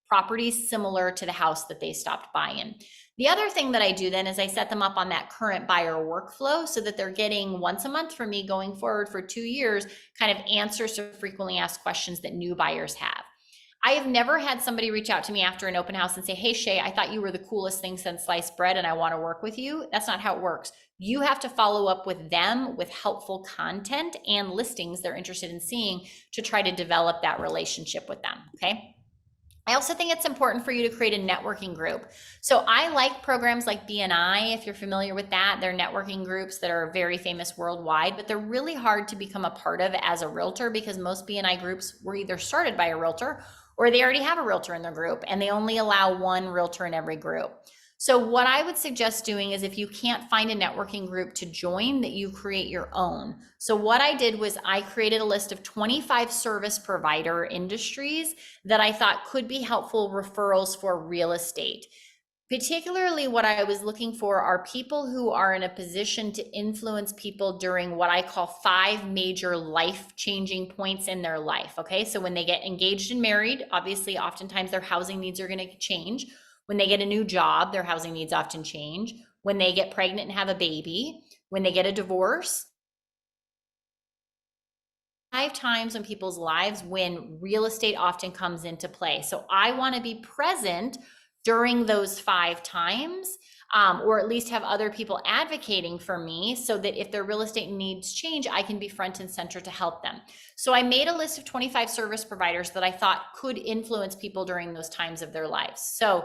properties similar to the house that they stopped by in. The other thing that I do then is I set them up on that current buyer workflow so that they're getting once a month from me going forward for 2 years, kind of answers to frequently asked questions that new buyers have. I have never had somebody reach out to me after an open house and say, hey, Shay, I thought you were the coolest thing since sliced bread and I want to work with you. That's not how it works. You have to follow up with them with helpful content and listings they're interested in seeing to try to develop that relationship with them, okay? I also think it's important for you to create a networking group. So I like programs like BNI, if you're familiar with that. They're networking groups that are very famous worldwide, but they're really hard to become a part of as a realtor because most BNI groups were either started by a realtor or they already have a realtor in their group and they only allow one realtor in every group. So what I would suggest doing is if you can't find a networking group to join, that you create your own. So what I did was I created a list of 25 service provider industries that I thought could be helpful referrals for real estate. Particularly what I was looking for are people who are in a position to influence people during what I call 5 major life-changing points in their life, okay? So when they get engaged and married, obviously oftentimes their housing needs are gonna change. When they get a new job, their housing needs often change. When they get pregnant and have a baby, when they get a divorce. 5 times in people's lives when real estate often comes into play. So I want to be present during those 5 times, or at least have other people advocating for me so that if their real estate needs change, I can be front and center to help them. So I made a list of 25 service providers that I thought could influence people during those times of their lives. So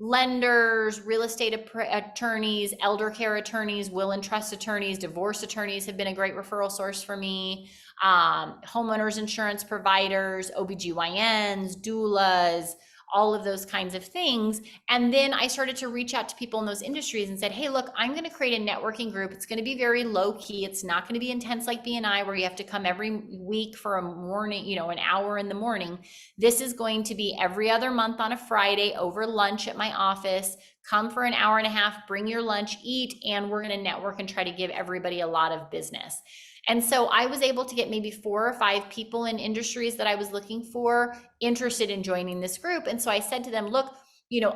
lenders, real estate attorneys, elder care attorneys, will and trust attorneys, divorce attorneys have been a great referral source for me. Homeowners insurance providers, OBGYNs, doulas, all of those kinds of things. And then I started to reach out to people in those industries and said, hey, look, I'm going to create a networking group. It's going to be very low key. It's not going to be intense like BNI where you have to come every week for a morning, an hour in the morning. This is going to be every other month on a Friday over lunch at my office. Come for an hour and a half, bring your lunch, eat, and we're going to network and try to give everybody a lot of business. And so I was able to get maybe 4 or 5 people in industries that I was looking for interested in joining this group. And so I said to them, look,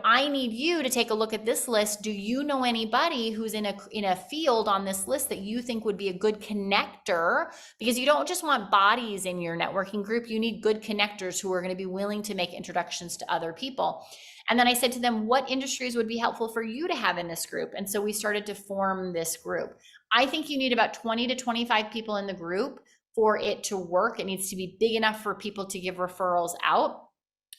I need you to take a look at this list. Do you know anybody who's in a field on this list that you think would be a good connector? Because you don't just want bodies in your networking group. You need good connectors who are going to be willing to make introductions to other people. And then I said to them, what industries would be helpful for you to have in this group? And so we started to form this group. I think you need about 20 to 25 people in the group for it to work. It needs to be big enough for people to give referrals out.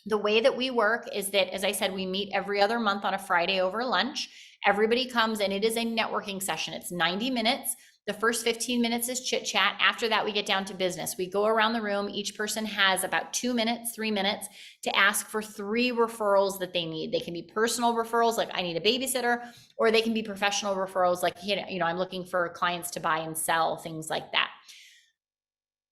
The way that we work is that, as I said, we meet every other month on a Friday over lunch. Everybody comes and it is a networking session. It's 90 minutes. The first 15 minutes is chit chat. After that, we get down to business. We go around the room. Each person has about 2 minutes, 3 minutes to ask for 3 referrals that they need. They can be personal referrals, like I need a babysitter, or they can be professional referrals, like, I'm looking for clients to buy and sell, things like that.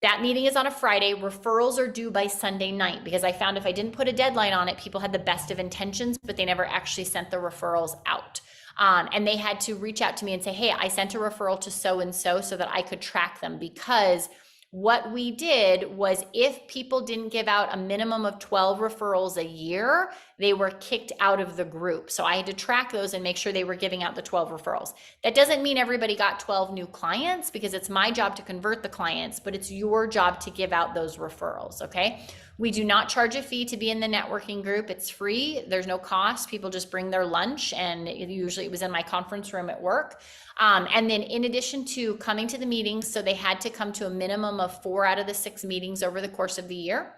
That meeting is on a Friday. Referrals are due by Sunday night, because I found if I didn't put a deadline on it, people had the best of intentions, but they never actually sent the referrals out. And they had to reach out to me and say, hey, I sent a referral to so-and-so so that I could track them, because what we did was if people didn't give out a minimum of 12 referrals a year, they were kicked out of the group. So I had to track those and make sure they were giving out the 12 referrals. That doesn't mean everybody got 12 new clients, because it's my job to convert the clients, but it's your job to give out those referrals, okay? We do not charge a fee to be in the networking group. It's free. There's no cost. People just bring their lunch, and usually it was in my conference room at work. And then in addition to coming to the meetings, so they had to come to a minimum of 4 out of the 6 meetings over the course of the year.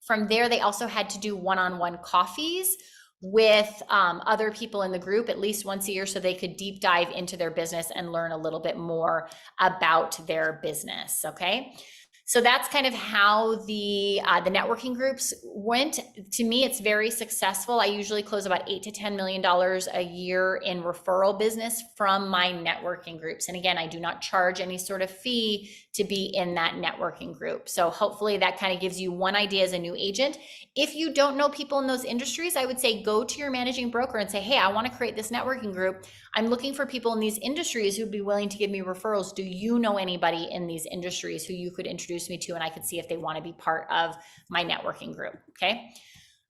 From there, they also had to do one-on-one coffees with other people in the group at least once a year, so they could deep dive into their business and learn a little bit more about their business, okay? So that's kind of how the networking groups went. To me, it's very successful. I usually close about $8 to $10 million a year in referral business from my networking groups. And again, I do not charge any sort of fee to be in that networking group. So hopefully that kind of gives you one idea as a new agent. If you don't know people in those industries, I would say go to your managing broker and say, hey, I want to create this networking group. I'm looking for people in these industries who'd be willing to give me referrals. Do you know anybody in these industries who you could introduce me to, and I could see if they want to be part of my networking group, okay?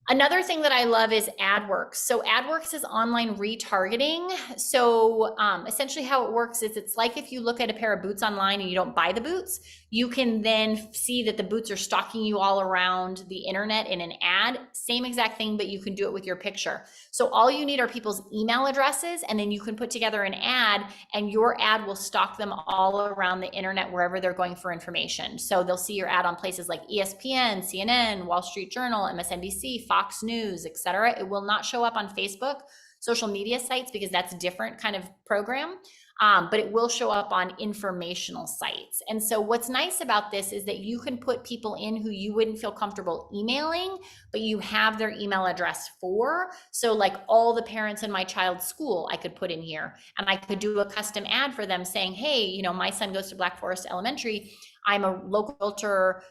Another thing that I love is AdWorks. So AdWorks is online retargeting. So essentially how it works is it's like if you look at a pair of boots online and you don't buy the boots, you can then see that the boots are stalking you all around the internet in an ad. Same exact thing, but you can do it with your picture. So all you need are people's email addresses, and then you can put together an ad, and your ad will stalk them all around the internet wherever they're going for information. So they'll see your ad on places like ESPN, CNN, Wall Street Journal, MSNBC, Fox News, etc. It will not show up on Facebook, social media sites, because that's a different kind of program. But it will show up on informational sites. And so what's nice about this is that you can put people in who you wouldn't feel comfortable emailing, but you have their email address for. So like all the parents in my child's school, I could put in here, and I could do a custom ad for them saying, hey, my son goes to Black Forest Elementary. I'm a local realtor,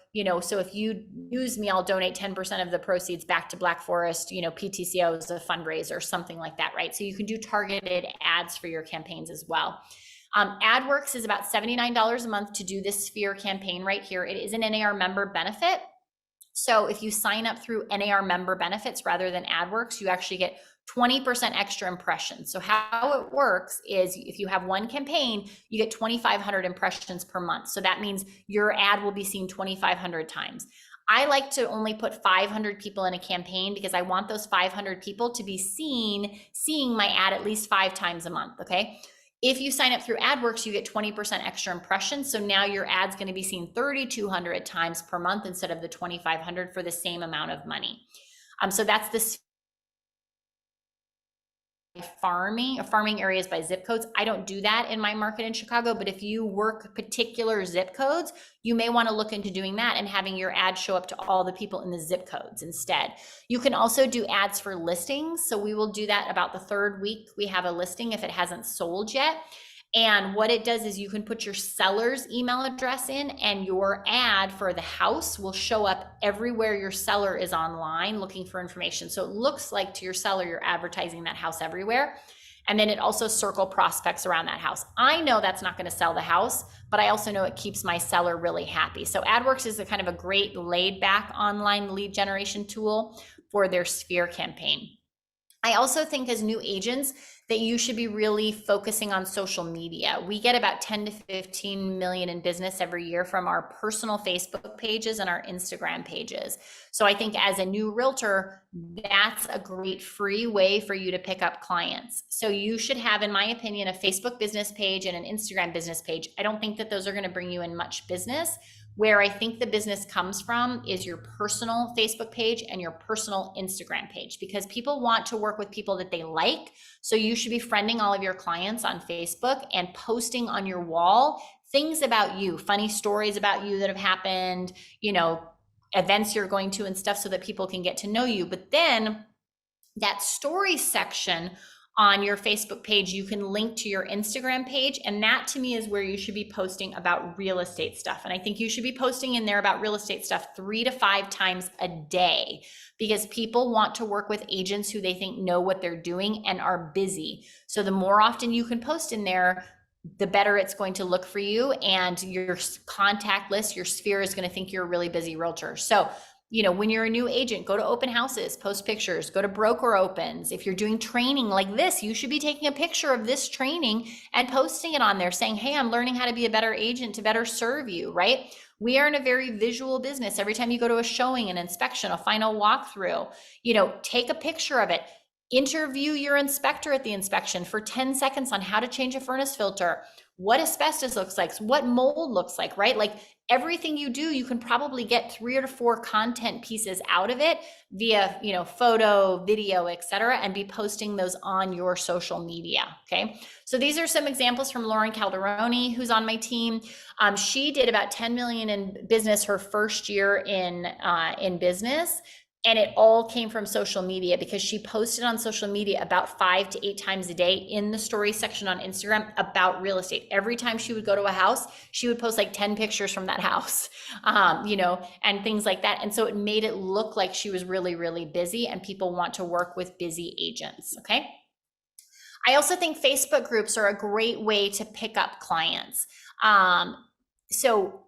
so if you use me, I'll donate 10% of the proceeds back to Black Forest, PTCO is a fundraiser, something like that, right? So you can do targeted ads for your campaigns as well. AdWorks is about $79 a month to do this Sphere campaign right here. It is an NAR member benefit. So if you sign up through NAR member benefits rather than AdWorks, you actually get 20% extra impressions. So how it works is if you have one campaign, you get 2,500 impressions per month. So that means your ad will be seen 2,500 times. I like to only put 500 people in a campaign, because I want those 500 people to be seeing my ad at least 5 times a month, okay? If you sign up through AdWorks, you get 20% extra impressions. So now your ad's going to be seen 3,200 times per month instead of the 2,500 for the same amount of money. So that's the farming areas by zip codes. I don't do that in my market in Chicago, but if you work particular zip codes, you may want to look into doing that and having your ad show up to all the people in the zip codes instead. You can also do ads for listings. So we will do that about the 3rd week we have a listing if it hasn't sold yet. And what it does is you can put your seller's email address in, and your ad for the house will show up everywhere your seller is online looking for information. So it looks like to your seller, you're advertising that house everywhere. And then it also circle prospects around that house. I know that's not going to sell the house, but I also know it keeps my seller really happy. So AdWorks is a kind of a great laid back online lead generation tool for their Sphere campaign. I also think as new agents that you should be really focusing on social media. We get about 10 to 15 million in business every year from our personal Facebook pages and our Instagram pages. So I think as a new realtor, that's a great free way for you to pick up clients. So you should have, in my opinion, a Facebook business page and an Instagram business page. I don't think that those are going to bring you in much business. Where I think the business comes from is your personal Facebook page and your personal Instagram page, because people want to work with people that they like. So you should be friending all of your clients on Facebook and posting on your wall things about you, funny stories about you that have happened, events you're going to and stuff, so that people can get to know you. But then that story section on your Facebook page, you can link to your Instagram page. And that to me is where you should be posting about real estate stuff. And I think you should be posting in there about real estate stuff 3 to 5 times a day, because people want to work with agents who they think know what they're doing and are busy. So the more often you can post in there, the better it's going to look for you, and your contact list, your sphere is going to think you're a really busy realtor. So when you're a new agent, go to open houses, post pictures, go to broker opens. If you're doing training like this, you should be taking a picture of this training and posting it on there saying, hey, I'm learning how to be a better agent to better serve you, right? We are in a very visual business. Every time you go to a showing, an inspection, a final walkthrough, take a picture of it. Interview your inspector at the inspection for 10 seconds on how to change a furnace filter, what asbestos looks like, what mold looks like, right? Like everything you do, you can probably get 3 or 4 content pieces out of it via, photo, video, etc., and be posting those on your social media. Okay. So these are some examples from Lauren Calderoni, who's on my team. She did about 10 million in business her first year in business. And it all came from social media, because she posted on social media about 5 to 8 times a day in the story section on Instagram about real estate. Every time she would go to a house, she would post like 10 pictures from that house, and things like that. And so it made it look like she was really, really busy, and people want to work with busy agents. Okay. I also think Facebook groups are a great way to pick up clients. So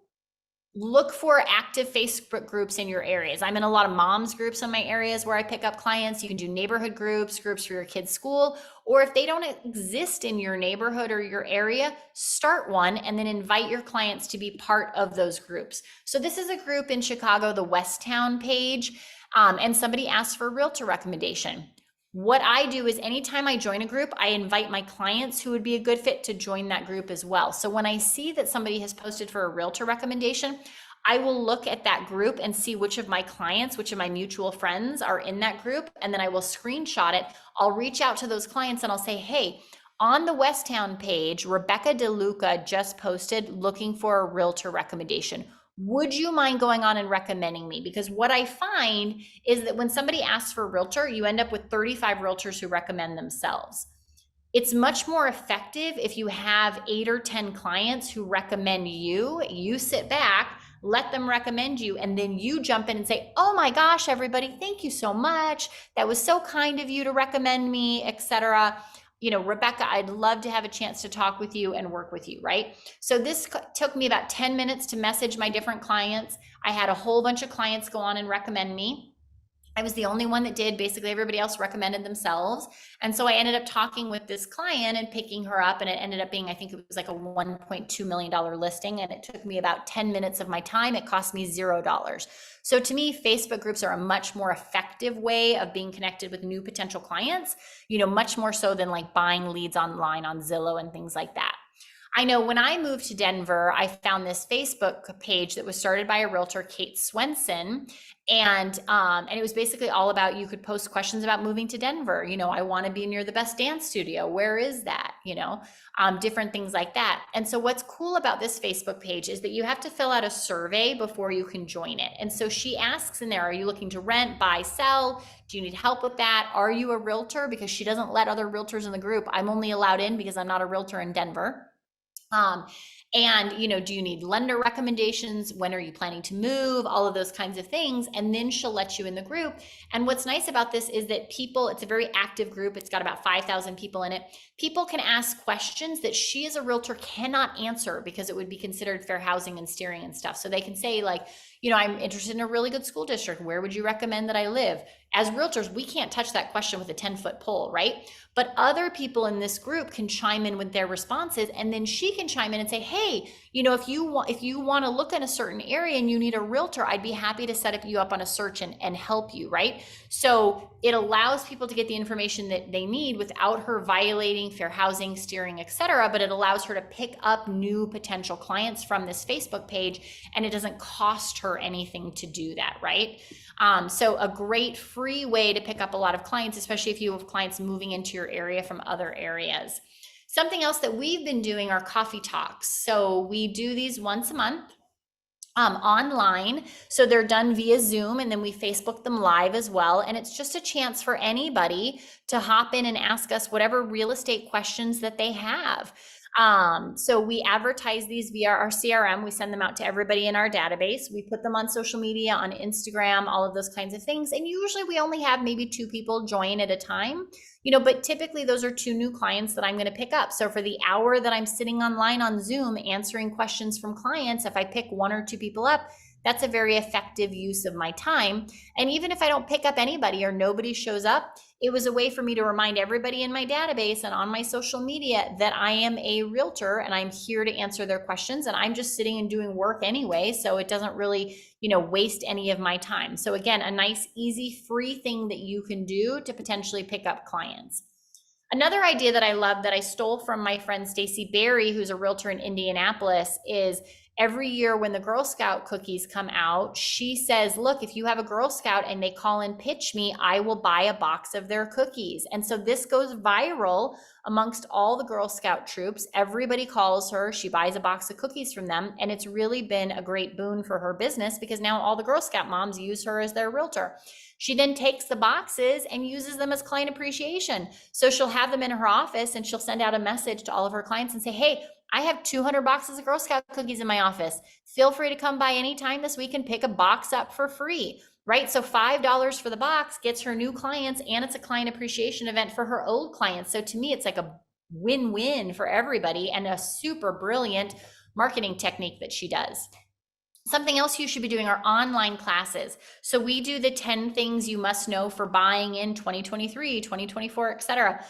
look for active Facebook groups in your areas. I'm in a lot of moms groups in my areas where I pick up clients. You can do neighborhood groups for your kids' school, or if they don't exist in your neighborhood or your area, start one and then invite your clients to be part of those groups. So this is a group in Chicago, the Westtown page, and somebody asked for a realtor recommendation. What I do is anytime I join a group, I invite my clients who would be a good fit to join that group as well. So when I see that somebody has posted for a realtor recommendation, I will look at that group and see which of my clients, which of my mutual friends are in that group, and then I will screenshot it. I'll reach out to those clients and I'll say, hey, on the Westtown page, Rebecca DeLuca just posted looking for a realtor recommendation. Would you mind going on and recommending me? Because what I find is that when somebody asks for a realtor, you end up with 35 realtors who recommend themselves. It's much more effective if you have 8 or 10 clients who recommend you. You sit back, let them recommend you, and then you jump in and say, oh my gosh, everybody, thank you so much. That was so kind of you to recommend me, etc. Rebecca, I'd love to have a chance to talk with you and work with you, right? So this took me about 10 minutes to message my different clients. I had a whole bunch of clients go on and recommend me. I was the only one that did. Basically, everybody else recommended themselves. And so I ended up talking with this client and picking her up. And it ended up being, I think it was like a $1.2 million listing. And it took me about 10 minutes of my time. It cost me $0. So to me, Facebook groups are a much more effective way of being connected with new potential clients, much more so than like buying leads online on Zillow and things like that. I know when I moved to Denver, I found this Facebook page that was started by a realtor, Kate Swenson. And it was basically all about, you could post questions about moving to Denver. I want to be near the best dance studio. Where is that? Different things like that. And so what's cool about this Facebook page is that you have to fill out a survey before you can join it. And so she asks in there, are you looking to rent, buy, sell? Do you need help with that? Are you a realtor? Because she doesn't let other realtors in the group. I'm only allowed in because I'm not a realtor in Denver. Do you need lender recommendations? When are you planning to move? All of those kinds of things. And then she'll let you in the group. And what's nice about this is that it's a very active group. It's got about 5,000 people in it. People can ask questions that she as a realtor cannot answer because it would be considered fair housing and steering and stuff. So they can say like, I'm interested in a really good school district. Where would you recommend that I live? As realtors, we can't touch that question with a 10-foot pole, right? But other people in this group can chime in with their responses, and then she can chime in and say, hey, if you want to look in a certain area and you need a realtor, I'd be happy to set you up on a search and help you, right? So it allows people to get the information that they need without her violating fair housing, steering, etc. But it allows her to pick up new potential clients from this Facebook page, and it doesn't cost her anything to do that, right? So a great free way to pick up a lot of clients, especially if you have clients moving into your area from other areas. Something else that we've been doing are coffee talks. So we do these once a month online. So they're done via Zoom, and then we Facebook them live as well. And it's just a chance for anybody to hop in and ask us whatever real estate questions that they have. So we advertise these via our CRM. We send them out to everybody in our database. We put them on social media, on Instagram, all of those kinds of things. And usually we only have maybe 2 people join at a time, but typically those are 2 new clients that I'm going to pick up. So for the hour that I'm sitting online on Zoom answering questions from clients, if I pick 1 or 2 people up, that's a very effective use of my time. And even if I don't pick up anybody or nobody shows up, it was a way for me to remind everybody in my database and on my social media that I am a realtor and I'm here to answer their questions, and I'm just sitting and doing work anyway. So it doesn't really, waste any of my time. So again, a nice, easy, free thing that you can do to potentially pick up clients. Another idea that I love that I stole from my friend Stacy Berry, who's a realtor in Indianapolis, is every year when the Girl Scout cookies come out, she says, look, if you have a Girl Scout and they call and pitch me, I will buy a box of their cookies. And so this goes viral amongst all the Girl Scout troops. Everybody calls her, she buys a box of cookies from them. And it's really been a great boon for her business because now all the Girl Scout moms use her as their realtor. She then takes the boxes and uses them as client appreciation. So she'll have them in her office and she'll send out a message to all of her clients and say, hey, I have 200 boxes of Girl Scout cookies in my office. Feel free to come by anytime this week and pick a box up for free, right? So $5 for the box gets her new clients, and it's a client appreciation event for her old clients. So to me, it's like a win-win for everybody and a super brilliant marketing technique that she does. Something else you should be doing are online classes. So we do the 10 things you must know for buying in 2023, 2024, etc.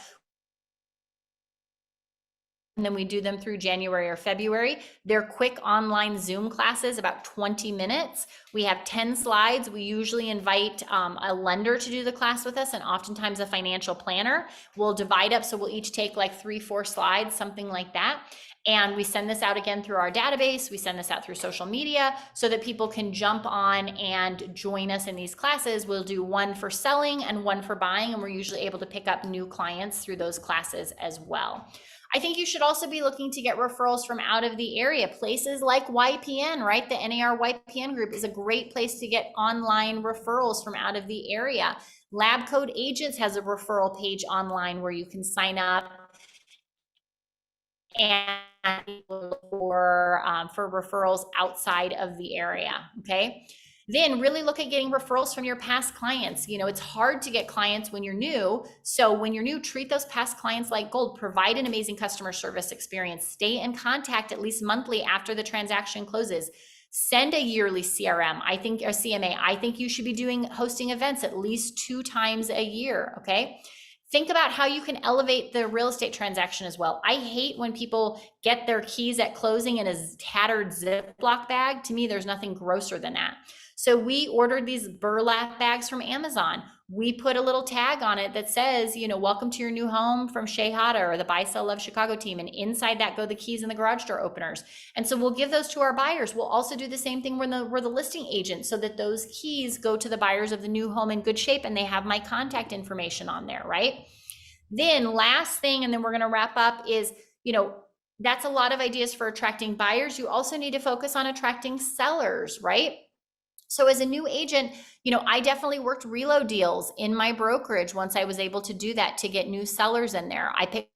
And then we do them through January or February. They're quick online Zoom classes, about 20 minutes. We have 10 slides. We usually invite a lender to do the class with us, and oftentimes a financial planner. We'll divide up, so we'll each take like 3-4 slides, something like that. And we send this out again through our database. We send this out through social media so that people can jump on and join us in these classes. We'll do one for selling and one for buying, and we're usually able to pick up new clients through those classes as well. I think you should also be looking to get referrals from out of the area. Places like YPN, right? The NAR YPN group is a great place to get online referrals from out of the area. Lab Code Agents has a referral page online where you can sign up and for referrals outside of the area, okay? Then really look at getting referrals from your past clients. It's hard to get clients when you're new. So when you're new, treat those past clients like gold. Provide an amazing customer service experience. Stay in contact at least monthly after the transaction closes. Send a yearly CRM, or CMA. I think you should be hosting events at least 2 times a year, okay? Think about how you can elevate the real estate transaction as well. I hate when people get their keys at closing in a tattered Ziploc bag. To me, there's nothing grosser than that. So we ordered these burlap bags from Amazon. We put a little tag on it that says, welcome to your new home from Shea Hata or the Buy, Sell, Love Chicago team. And inside that go the keys and the garage door openers. And so we'll give those to our buyers. We'll also do the same thing when we're the listing agent, so that those keys go to the buyers of the new home in good shape and they have my contact information on there, right? Then last thing, and then we're going to wrap up, is, that's a lot of ideas for attracting buyers. You also need to focus on attracting sellers, right? So as a new agent, I definitely worked reload deals in my brokerage once I was able to do that to get new sellers in there. I picked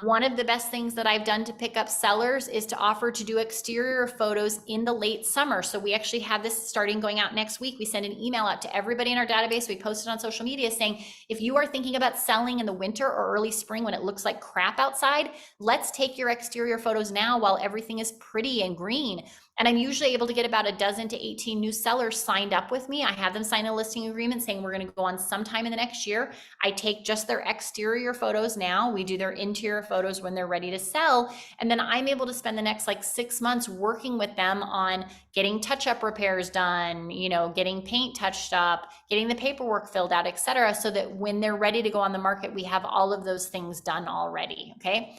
one of the best things that I've done to pick up sellers is to offer to do exterior photos in the late summer. So we actually have this starting going out next week. We send an email out to everybody in our database. We post it on social media saying, if you are thinking about selling in the winter or early spring when it looks like crap outside, let's take your exterior photos now while everything is pretty and green. And I'm usually able to get about a dozen to 18 new sellers signed up with me. I have them sign a listing agreement saying we're going to go on sometime in the next year. I take just their exterior photos now. We do their interior photos when they're ready to sell. And then I'm able to spend the next like 6 months working with them on getting touch-up repairs done, getting paint touched up, getting the paperwork filled out, etc., so that when they're ready to go on the market, we have all of those things done already. Okay.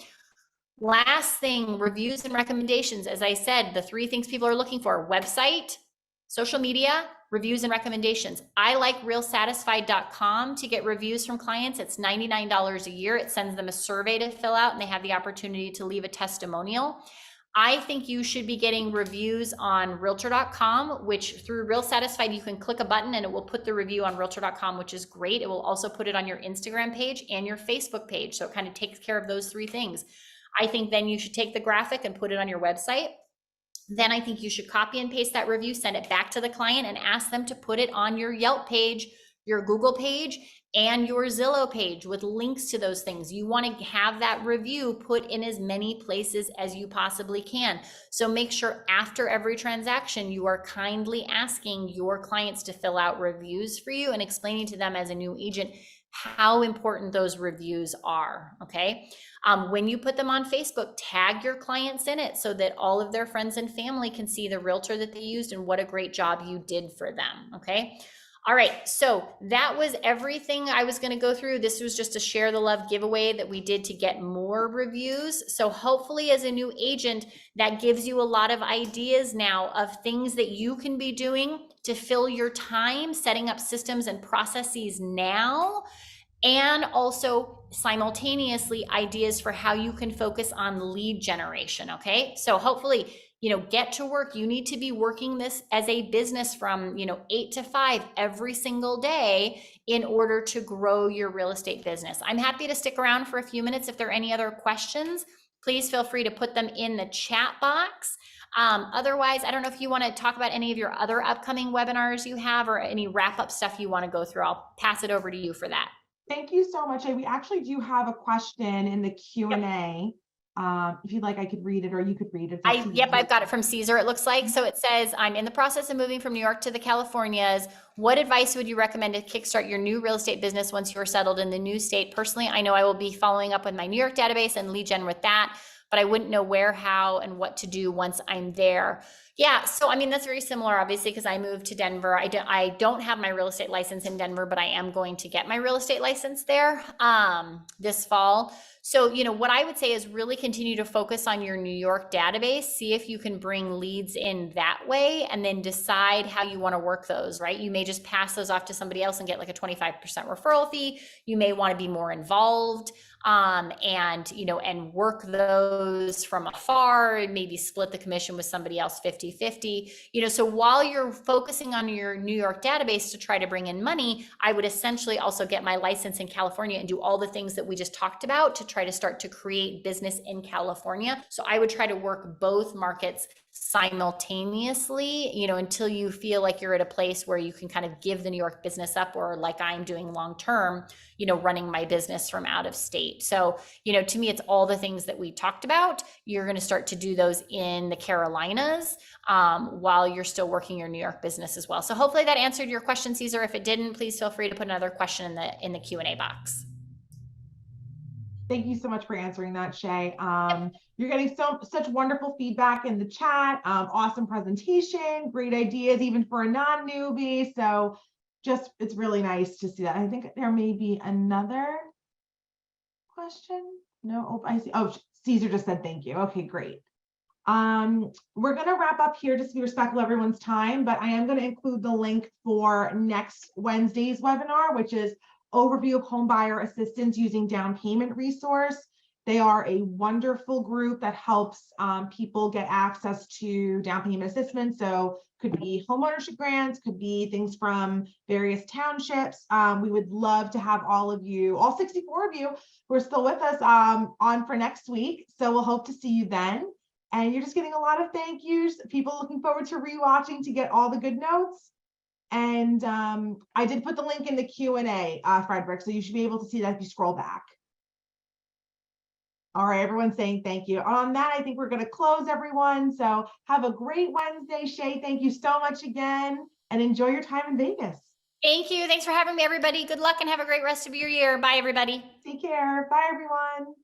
Last thing, reviews and recommendations. As I said, the 3 things people are looking for: website, social media, reviews and recommendations. I like realsatisfied.com to get reviews from clients. It's $99 a year. It sends them a survey to fill out and they have the opportunity to leave a testimonial. I think you should be getting reviews on realtor.com, which through Real Satisfied, you can click a button and it will put the review on realtor.com, which is great. It will also put it on your Instagram page and your Facebook page. So it kind of takes care of those 3 things. I think then you should take the graphic and put it on your website. Then I think you should copy and paste that review, send it back to the client and ask them to put it on your Yelp page, your Google page, and your Zillow page with links to those things. You want to have that review put in as many places as you possibly can. So make sure after every transaction, you are kindly asking your clients to fill out reviews for you and explaining to them as a new agent how important those reviews are. Okay. When you put them on Facebook, tag your clients in it so that all of their friends and family can see the realtor that they used and what a great job you did for them. Okay. All right. So that was everything I was going to go through. This was just a share the love giveaway that we did to get more reviews. So hopefully as a new agent, that gives you a lot of ideas now of things that you can be doing to fill your time, setting up systems and processes now, and also simultaneously ideas for how you can focus on lead generation. Okay. So hopefully, get to work. You need to be working this as a business from, 8 to 5 every single day in order to grow your real estate business. I'm happy to stick around for a few minutes. If there are any other questions, please feel free to put them in the chat box. Otherwise, I don't know if you want to talk about any of your other upcoming webinars you have or any wrap-up stuff you want to go through. I'll pass it over to you for that. Thank you so much. We actually do have a question in the Q&A. If you'd like, I could read it or you could read it. Yep, I've got it from Caesar, it looks like. So it says, I'm in the process of moving from New York to the Californias. What advice would you recommend to kickstart your new real estate business once you're settled in the new state? Personally, I know I will be following up with my New York database and lead gen with that, but I wouldn't know where, how, and what to do once I'm there. Yeah, so I mean, that's very similar, obviously, because I moved to Denver. I don't have my real estate license in Denver, but I am going to get my real estate license there this fall. So, what I would say is really continue to focus on your New York database, see if you can bring leads in that way, and then decide how you want to work those, right? You may just pass those off to somebody else and get like a 25% referral fee. You may want to be more involved and work those from afar, maybe split the commission with somebody else 50-50. So while you're focusing on your New York database to try to bring in money, I would essentially also get my license in California and do all the things that we just talked about to try to start to create business in California. So I would try to work both markets simultaneously, until you feel like you're at a place where you can kind of give the New York business up, or like I'm doing long term, running my business from out of state. So, to me, it's all the things that we talked about. You're going to start to do those in the Carolinas while you're still working your New York business as well. So hopefully that answered your question, Caesar. If it didn't, please feel free to put another question in the Q&A box. Thank you so much for answering that, Shay. You're getting such wonderful feedback in the chat. Awesome presentation, great ideas, even for a non-newbie. So it's really nice to see that. I think there may be another question. No, I see. Oh, Caesar just said thank you. Okay, great. We're going to wrap up here just to be respectful of everyone's time, but I am going to include the link for next Wednesday's webinar, which is Overview of Home Buyer Assistance Using Down Payment Resource. They are a wonderful group that helps people get access to down payment assistance. So could be homeownership grants, could be things from various townships. We would love to have all of you, all 64 of you who are still with us on for next week. So we'll hope to see you then. And you're just getting a lot of thank yous, people looking forward to rewatching to get all the good notes. And I did put the link in the Q&A, Frederick, so you should be able to see that if you scroll back. All right, everyone's saying thank you. On that, I think we're going to close, everyone. So have a great Wednesday, Shay. Thank you so much again, and enjoy your time in Vegas. Thank you. Thanks for having me, everybody. Good luck and have a great rest of your year. Bye, everybody. Take care. Bye, everyone.